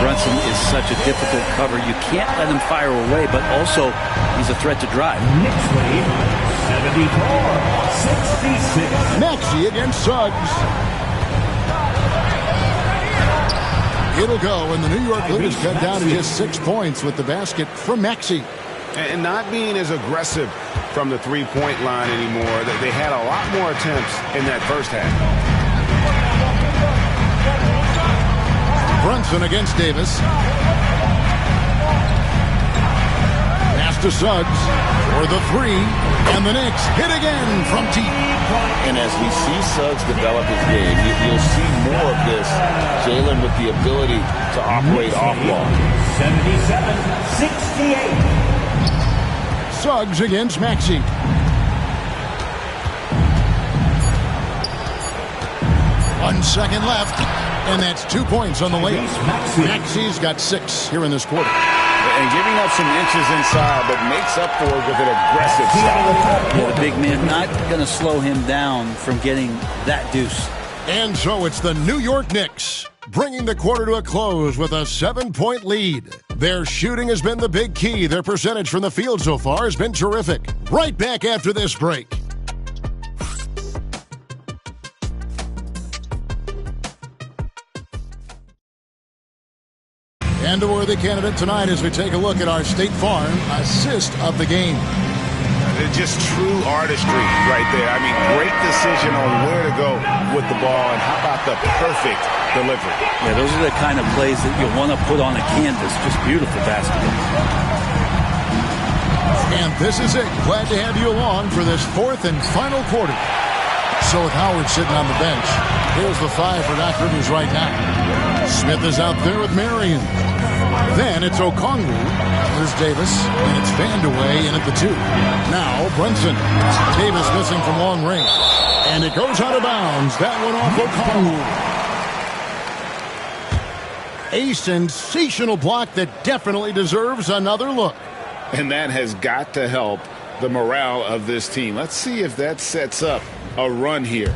Brunson is such a difficult cover. You can't let him fire away, but also he's a threat to drive. Knicks lead 74-66. Maxey against Suggs. It'll go, and the New York lead is cut down to just 6 points with the basket from Maxey. And not being as aggressive from the three-point line anymore. They had a lot more attempts in that first half. Brunson against Davis. Pass to Suggs for the 3. And the Knicks hit again from deep. And as we see Suggs develop his game, you'll see more of this. Jalen with the ability to operate off ball. 77-68. Suggs against Maxey. One second left, and that's 2 points on the layup. Maxey's got 6 here in this quarter. And giving up some inches inside, but makes up for it with an aggressive shot. Yeah, the big man not going to slow him down from getting that deuce. And so it's the New York Knicks bringing the quarter to a close with a 7-point lead. Their shooting has been the big key. Their percentage from the field so far has been terrific. Right back after this break. And a worthy candidate tonight as we take a look at our State Farm assist of the game. Just true artistry right there. I mean, great decision on where to go with the ball, and how about the perfect delivery. Yeah, those are the kind of plays that you want to put on a canvas. Just beautiful basketball. And this is it. Glad to have you along for this 4th and final quarter. So with Howard sitting on the bench, here's the 5 for Doc Rivers right now. Smith is out there with Marion. Then it's Okongwu. There's Davis, and it's Vandeweghe in at the 2. Now Brunson. Davis missing from long range. And it goes out of bounds. That one off Okongwu. A sensational block that definitely deserves another look. And that has got to help the morale of this team. Let's see if that sets up a run here.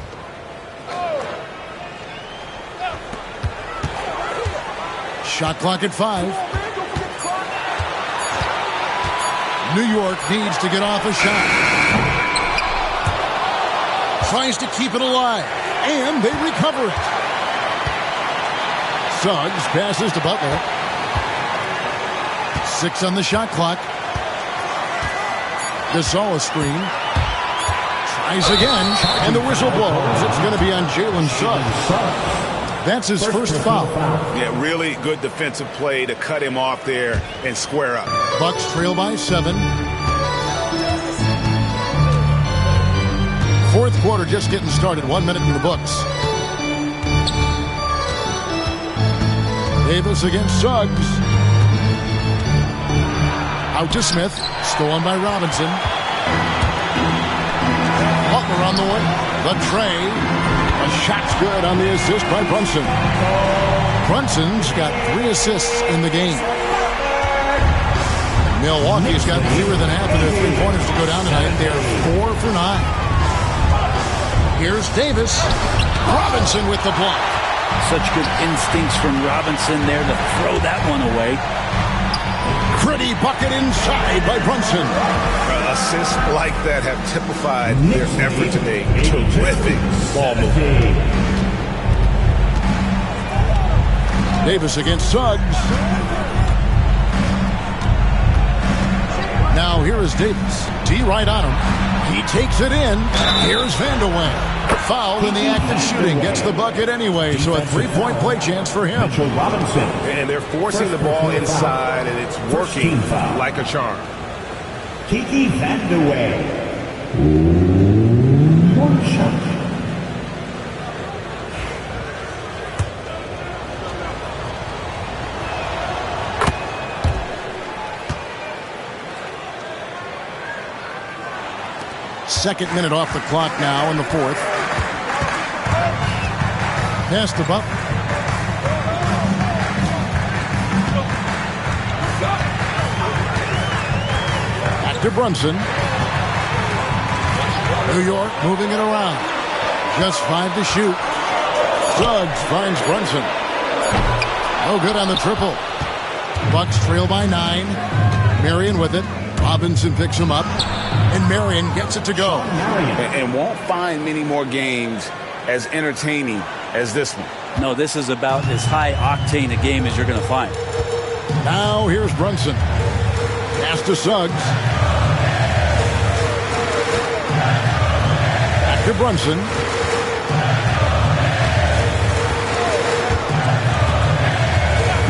Shot clock at 5. New York needs to get off a shot. Tries to keep it alive, and they recover it. Suggs passes to Butler. 6 on the shot clock. Gasol a screen. Tries again, and the whistle blows. It's going to be on Jalen Suggs. That's his first foul. Yeah, really good defensive play to cut him off there and square up. Bucks trail by 7. Fourth quarter just getting started. 1 minute in the books. Davis against Suggs. Out to Smith. Stolen by Robinson. Butler on the way. The tray. A shot's good on the assist by Brunson. Brunson's got 3 assists in the game. Milwaukee's got fewer than half of their 3-pointers to go down tonight. They're 4 for 9. Here's Davis. Robinson with the block. Such good instincts from Robinson there to throw that one away. Pretty bucket inside by Brunson. Assists like that have typified their effort today. Terrific ball movement. Davis against Suggs. Now here is Davis. D right on him. He takes it in. Here's Vandeweghe. Foul in the act of shooting. Gets the bucket anyway, so a 3-point play chance for him. And they're forcing the ball inside, and it's working like a charm. Kiki Vandeweghe. One shot. Second minute off the clock now in the fourth. Pass to Butler. Back to Brunson. New York moving it around. Just 5 to shoot. Suggs finds Brunson. No good on the triple. Bucks trail by 9. Marion with it. Robinson picks him up. And Marion gets it to go. And won't find many more games as entertaining as this one. No, this is about as high octane a game as you're going to find. Now here's Brunson. Pass to Suggs. Back to Brunson.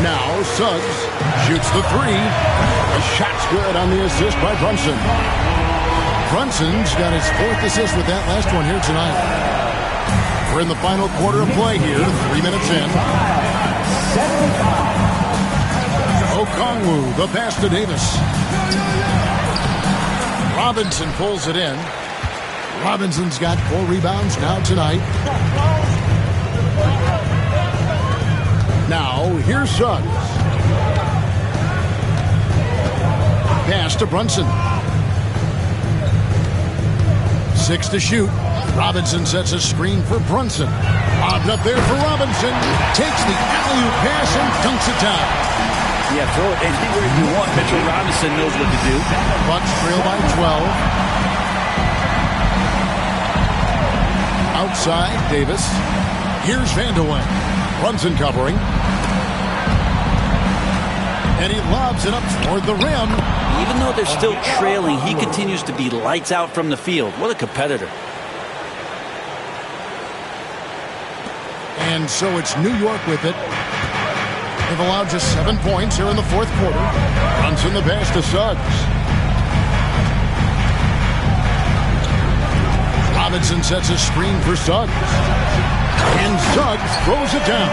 Now Suggs shoots the 3. The shot's good on the assist by Brunson. Brunson's got his 4th assist with that last one here tonight. We're in the final quarter of play here, 3 minutes in. Okongwu, the pass to Davis. Robinson pulls it in. Robinson's got 4 rebounds now tonight. Now, here's Suggs. Pass to Brunson. 6 to shoot. Robinson sets a screen for Brunson. Lobbed up there for Robinson. Takes the alley-oop pass and dunks it down. Yeah, throw it anywhere you want. Mitchell Robinson knows what to do. Bucks trail by 12. Outside, Davis. Here's Vandeweghe. Brunson covering. And he lobs it up toward the rim. Even though they're still trailing, he continues to be lights out from the field. What a competitor. And so it's New York with it. They've allowed just 7 points here in the fourth quarter. Brunson the pass to Suggs. Robinson sets a screen for Suggs. And Suggs throws it down.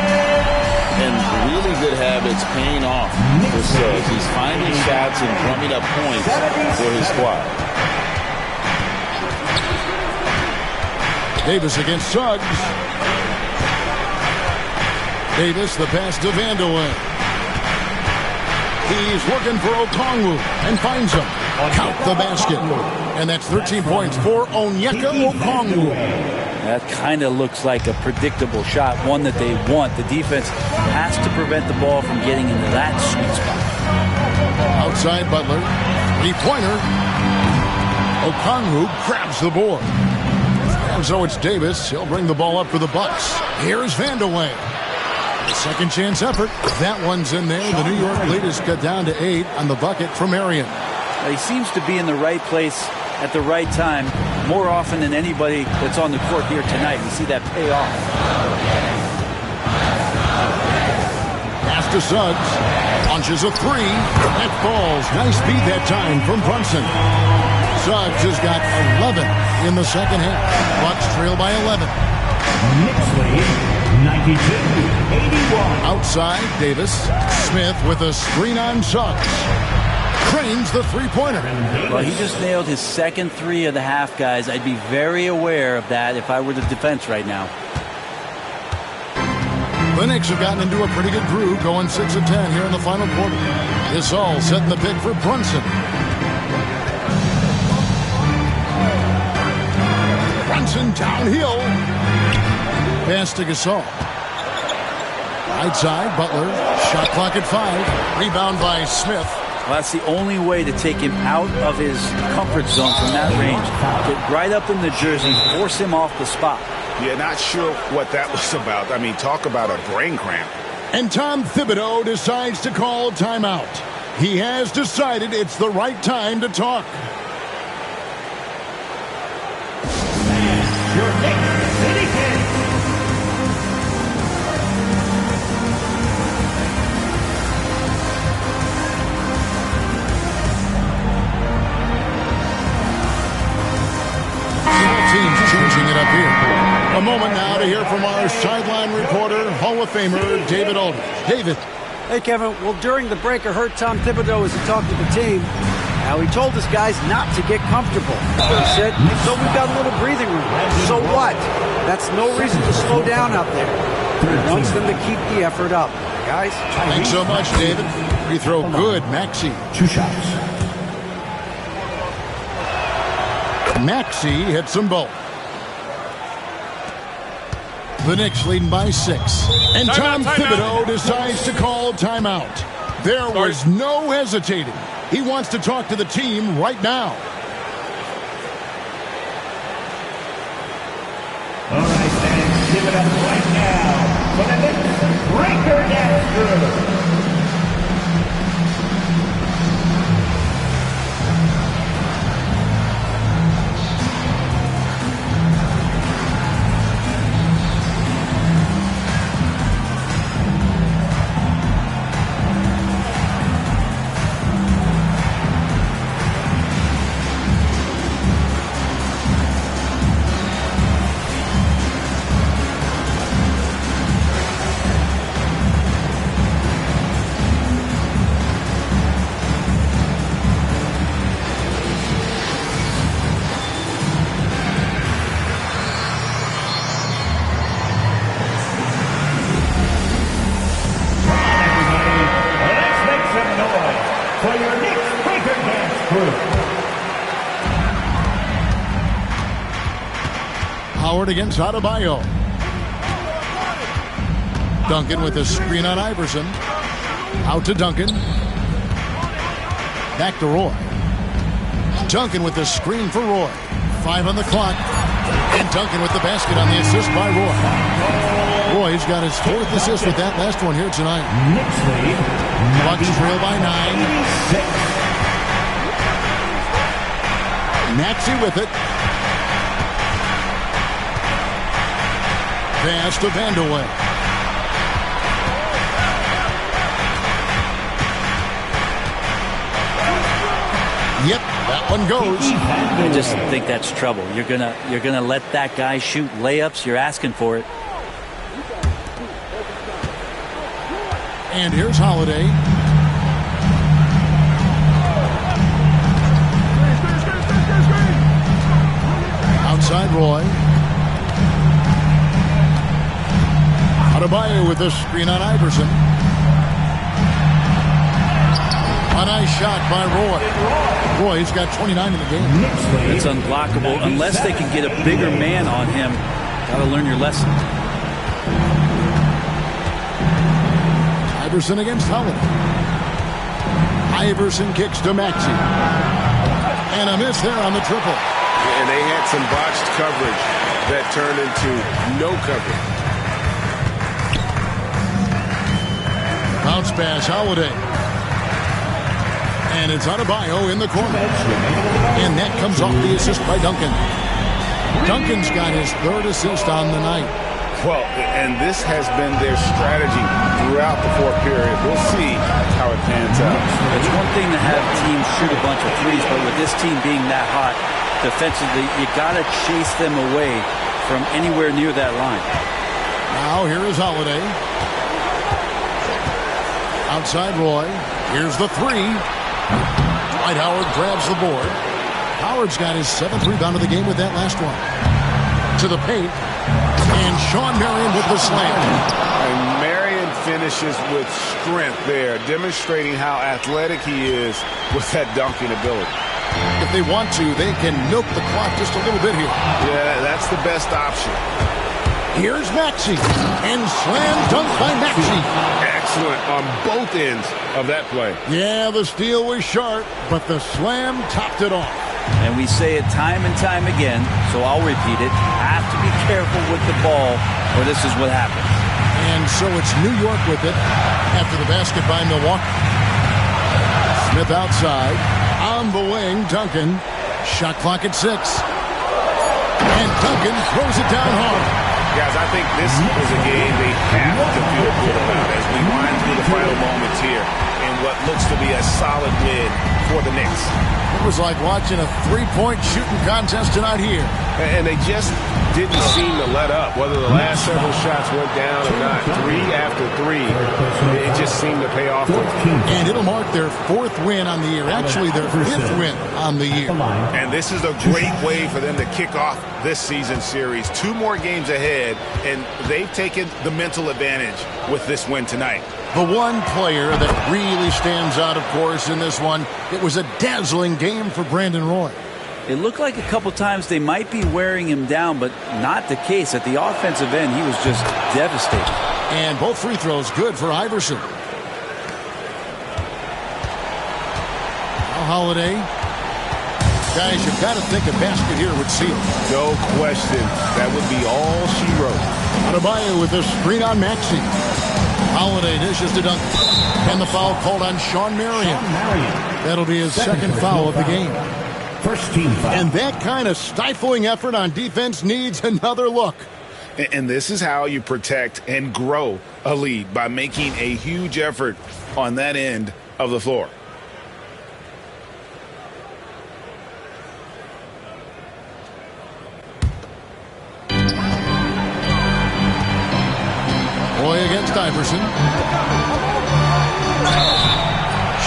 And really good habits paying off for Suggs. He's finding shots and drumming up points for his squad. Davis against Suggs. Davis, the pass to Vandeweghe. He's looking for Okongwu and finds him. Count the basket. And that's 13 points for Onyeka Okongwu. That kind of looks like a predictable shot, one that they want. The defense has to prevent the ball from getting into that sweet spot. Outside Butler. Three-pointer. Okongwu grabs the board. And so it's Davis. He'll bring the ball up for the Bucks. Here's Vandeweghe. The second chance effort. That one's in there. The New York lead is cut down to 8 on the bucket for Marion. He seems to be in the right place at the right time more often than anybody that's on the court here tonight. You see that pay off. Pass to Suggs. Launches a three. That falls. Nice beat that time from Brunson. Suggs has got 11 in the second half. Bucks trail by 11. Knicks lead 92-81. Outside, Davis. Smith with a screen on Suggs. Cranes the three-pointer. Well, he just nailed his second three of the half, guys. I'd be very aware of that if I were the defense right now. The Knicks have gotten into a pretty good groove, going 6 of 10 here in the final quarter. Gasol setting the pick for Brunson. Brunson downhill. Pass to Gasol. Right side, Butler. Shot clock at 5. Rebound by Smith. Well, that's the only way to take him out of his comfort zone from that range. Get right up in the jersey, force him off the spot. Yeah, not sure what that was about. I mean, talk about a brain cramp. And Tom Thibodeau decides to call timeout. He has decided it's the right time to talk. Your Knicks City Kings. Teams changing it up here. A moment now to hear from our sideline reporter, Hall of Famer David Aldridge. David. Hey, Kevin. Well, during the break, I heard Tom Thibodeau as he talked to the team. Now, he told his guys not to get comfortable. He said, so we've got a little breathing room. So what? That's no reason to slow down out there. He wants them to keep the effort up. Guys? Thanks so much, David. Free throw good. Maxey. 2 shots. Maxey hits them both. The Knicks leading by 6. And Tom Thibodeau decides to call timeout. There was no hesitating. He wants to talk to the team right now. All right, fans, give it up right now for the Knicks Breaker Dance Crew. Howard against Adebayo. Duncan with a screen on Iverson. Out to Duncan. Back to Roy. Duncan with the screen for Roy. 5 on the clock. And Duncan with the basket on the assist by Roy. Roy's got his 4th assist with that last one here tonight. Knicks lead. Bucks trail by 9. Maxey with it. Pass to Vandeweghe. Yep, that one goes. I just think that's trouble. You're gonna let that guy shoot layups. You're asking for it. And here's Holiday. Outside Roy. Adebayo with the screen on Iverson. A nice shot by Roy. Roy's got 29 in the game. It's unblockable unless they can get a bigger man on him. Got to learn your lesson. Iverson against Holiday. Iverson kicks to Maxey. And a miss there on the triple. And they had some botched coverage that turned into no coverage. Bounce pass, Holiday. And it's Adebayo in the corner. And that comes off the assist by Duncan. Duncan's got his third assist on the night. Well, and this has been their strategy throughout the fourth period. We'll see how it pans out. It's one thing to have teams shoot a bunch of threes, but with this team being that hot defensively, you got to chase them away from anywhere near that line. Now here is Holiday. Outside Roy. Here's the three. Dwight Howard grabs the board. Howard's got his 7th rebound of the game with that last one. To the paint. And Sean Marion with the slam. And Marion finishes with strength there, demonstrating how athletic he is with that dunking ability. If they want to, they can milk the clock just a little bit here. Yeah, that's the best option. Here's Maxey. And slam dunk by Maxey. Excellent on both ends of that play. Yeah, the steal was sharp, but the slam topped it off. And we say it time and time again, so I'll repeat it. Have to be careful with the ball, or this is what happens. And so it's New York with it after the basket by Milwaukee. Smith outside. On the wing, Duncan. Shot clock at 6. And Duncan throws it down hard. Guys, I think this is a game they have to feel good about as we wind through the final moments here in what looks to be a solid win for the Knicks. It was like watching a three-point shooting contest tonight here. And they just didn't seem to let up, whether the last several shots went down or not. 3 after 3, it just seemed to pay off. And it'll mark their 4th win on the year. Actually, their 5th win on the year. And this is a great way for them to kick off this season series. 2 more games ahead, and they've taken the mental advantage with this win tonight. The one player that really stands out, of course, in this one, it was a dazzling game for Brandon Roy. It looked like a couple times they might be wearing him down, but not the case. At the offensive end, he was just devastating. And both free throws good for Iverson. Now Holiday. Guys, you've got to think a basket here would seal. No question. That would be all she wrote. Adebayo with the screen on Maxey. Holiday dishes to Duncan. And the foul called on Sean Marion. That'll be his second foul of the game. First team foul. And that kind of stifling effort on defense needs another look. And this is how you protect and grow a lead, by making a huge effort on that end of the floor. Roy against Iverson.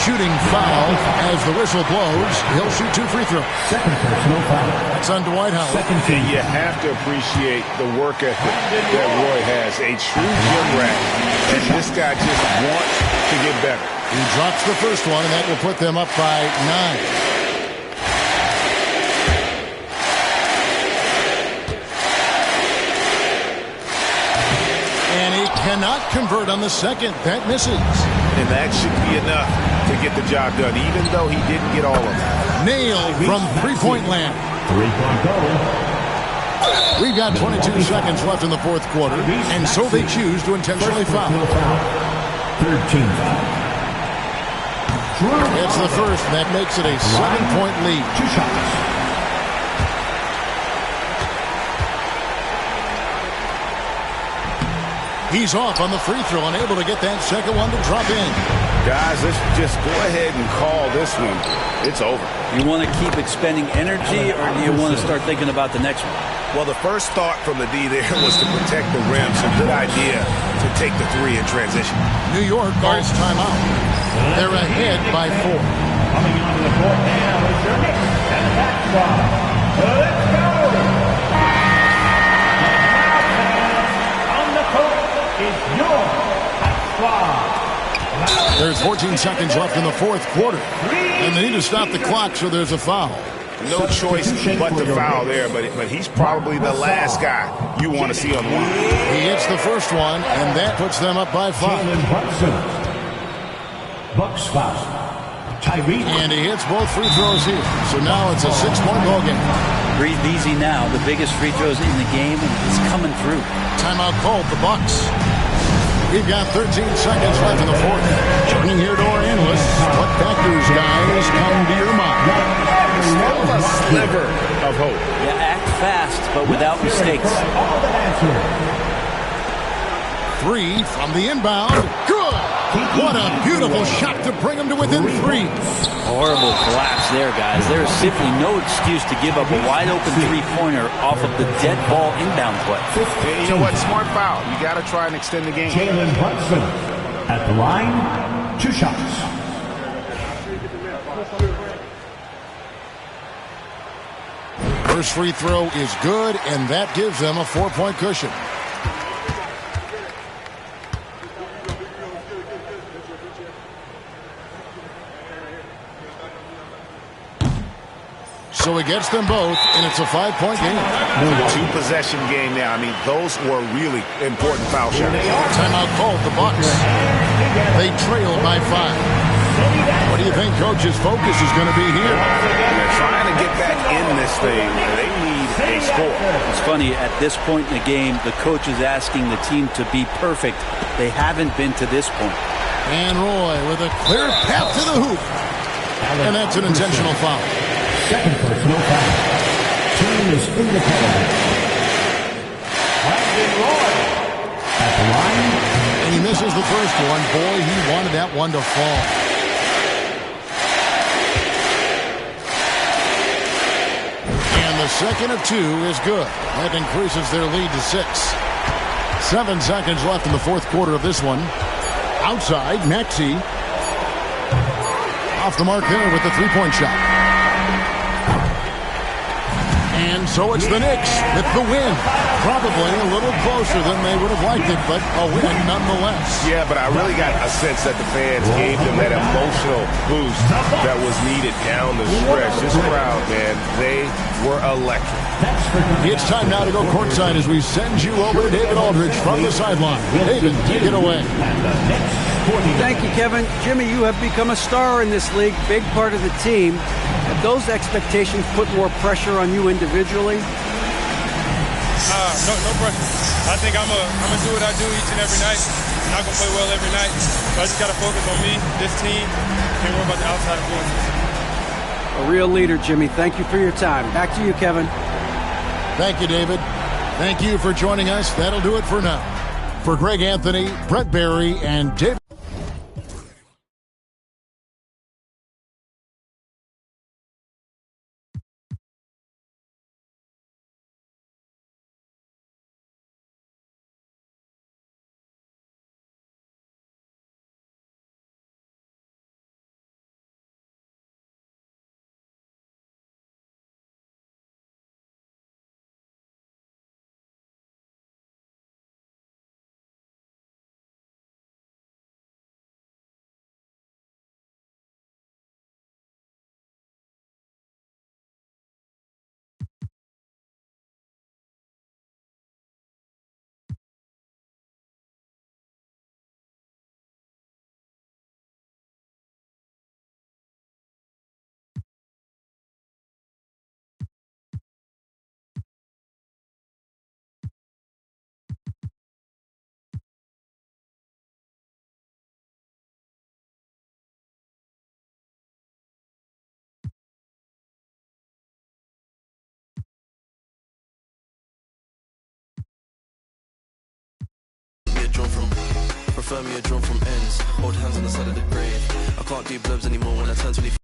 Shooting foul as the whistle blows. He'll shoot 2 free throws. Second personal foul. That's on Dwight Howard. And you have to appreciate the work ethic that Roy has. A true gym rat. And this guy just wants to get better. He drops the first one, and that will put them up by 9. Cannot convert on the second. That misses. And that should be enough to get the job done, even though he didn't get all of it. Nailed from three-point land. 3-point goal. We've got 22 seconds left in the 4th quarter, and so they choose to intentionally foul. Third team foul. It's the first. That makes it a 7-point lead. 2 shots. He's off on the free throw, unable to get that second one to drop in. Guys, let's just go ahead and call this one. It's over. You want to keep expending energy, or do you want to start thinking about the next one? Well, the first thought from the D there was to protect the rim. So good idea to take the 3 in transition. New York calls timeout. They're ahead by 4. Coming onto the court now is your Knicks and attack squad. Let's go! Is 13 seconds left in the fourth quarter. And they need to stop the clock, so there's a foul. No choice but to foul there, but he's probably the last guy you want to see on the line. He hits the first one, and that puts them up by 5. Bucks foul. Tyree. And he hits both free throws here. So now it's a 6-point ball game. Breathe easy now. The biggest free throws in the game, and it's coming through. Timeout called, the Bucks. We've got 13 seconds left in the fourth. Turning here to our analysts. What factors, guys, come to your mind? Still a sliver of hope. Yeah, act fast, but without mistakes. 3 from the inbound. Good! What a beautiful shot to bring him to within 3. Horrible collapse there, guys. There is simply no excuse to give up a wide-open three-pointer off of the dead ball inbound play. Yeah, you know what? Smart foul. You got to try and extend the game. Jalen Brunson at the line. 2 shots. First free throw is good, and that gives them a 4-point cushion. So he gets them both, and it's a 5-point game. Two-possession game now. I mean, those were really important foul shots. Timeout called, the Bucks. They trail by 5. What do you think Coach's focus is going to be here? They're trying to get back in this thing. They need a score. It's funny, at this point in the game, the coach is asking the team to be perfect. They haven't been to this point. And Roy with a clear path to the hoop. And that's an intentional foul. Second personal foul. Team is in the penalty. Brandon Roy at the line. And he misses the first one. Boy, he wanted that one to fall. And the second of 2 is good. That increases their lead to 6. 7 seconds left in the fourth quarter of this one. Outside, Maxey. Off the mark there with the 3-point shot. And so it's the Knicks with the win. Probably a little closer than they would have liked it, but a win nonetheless. Yeah, but I really got a sense that the fans gave them that emotional boost that was needed down the stretch. This crowd, man, they were electric. It's time now to go courtside as we send you over to David Aldridge from the sideline. David, take it away. Thank you, Kevin. Jimmy, you have become a star in this league, big part of the team. Have those expectations put more pressure on you individually? No pressure. I think I'm gonna do what I do each and every night. I'm not gonna play well every night. So I just gotta focus on me, this team, and worry about the outside influences. A real leader, Jimmy. Thank you for your time. Back to you, Kevin. Thank you, David. Thank you for joining us. That'll do it for now. For Greg Anthony, Brett Barry, and David. Prefer me a drone from ends. Hold hands on the side of the grave. I can't do blubs anymore when I turn 24.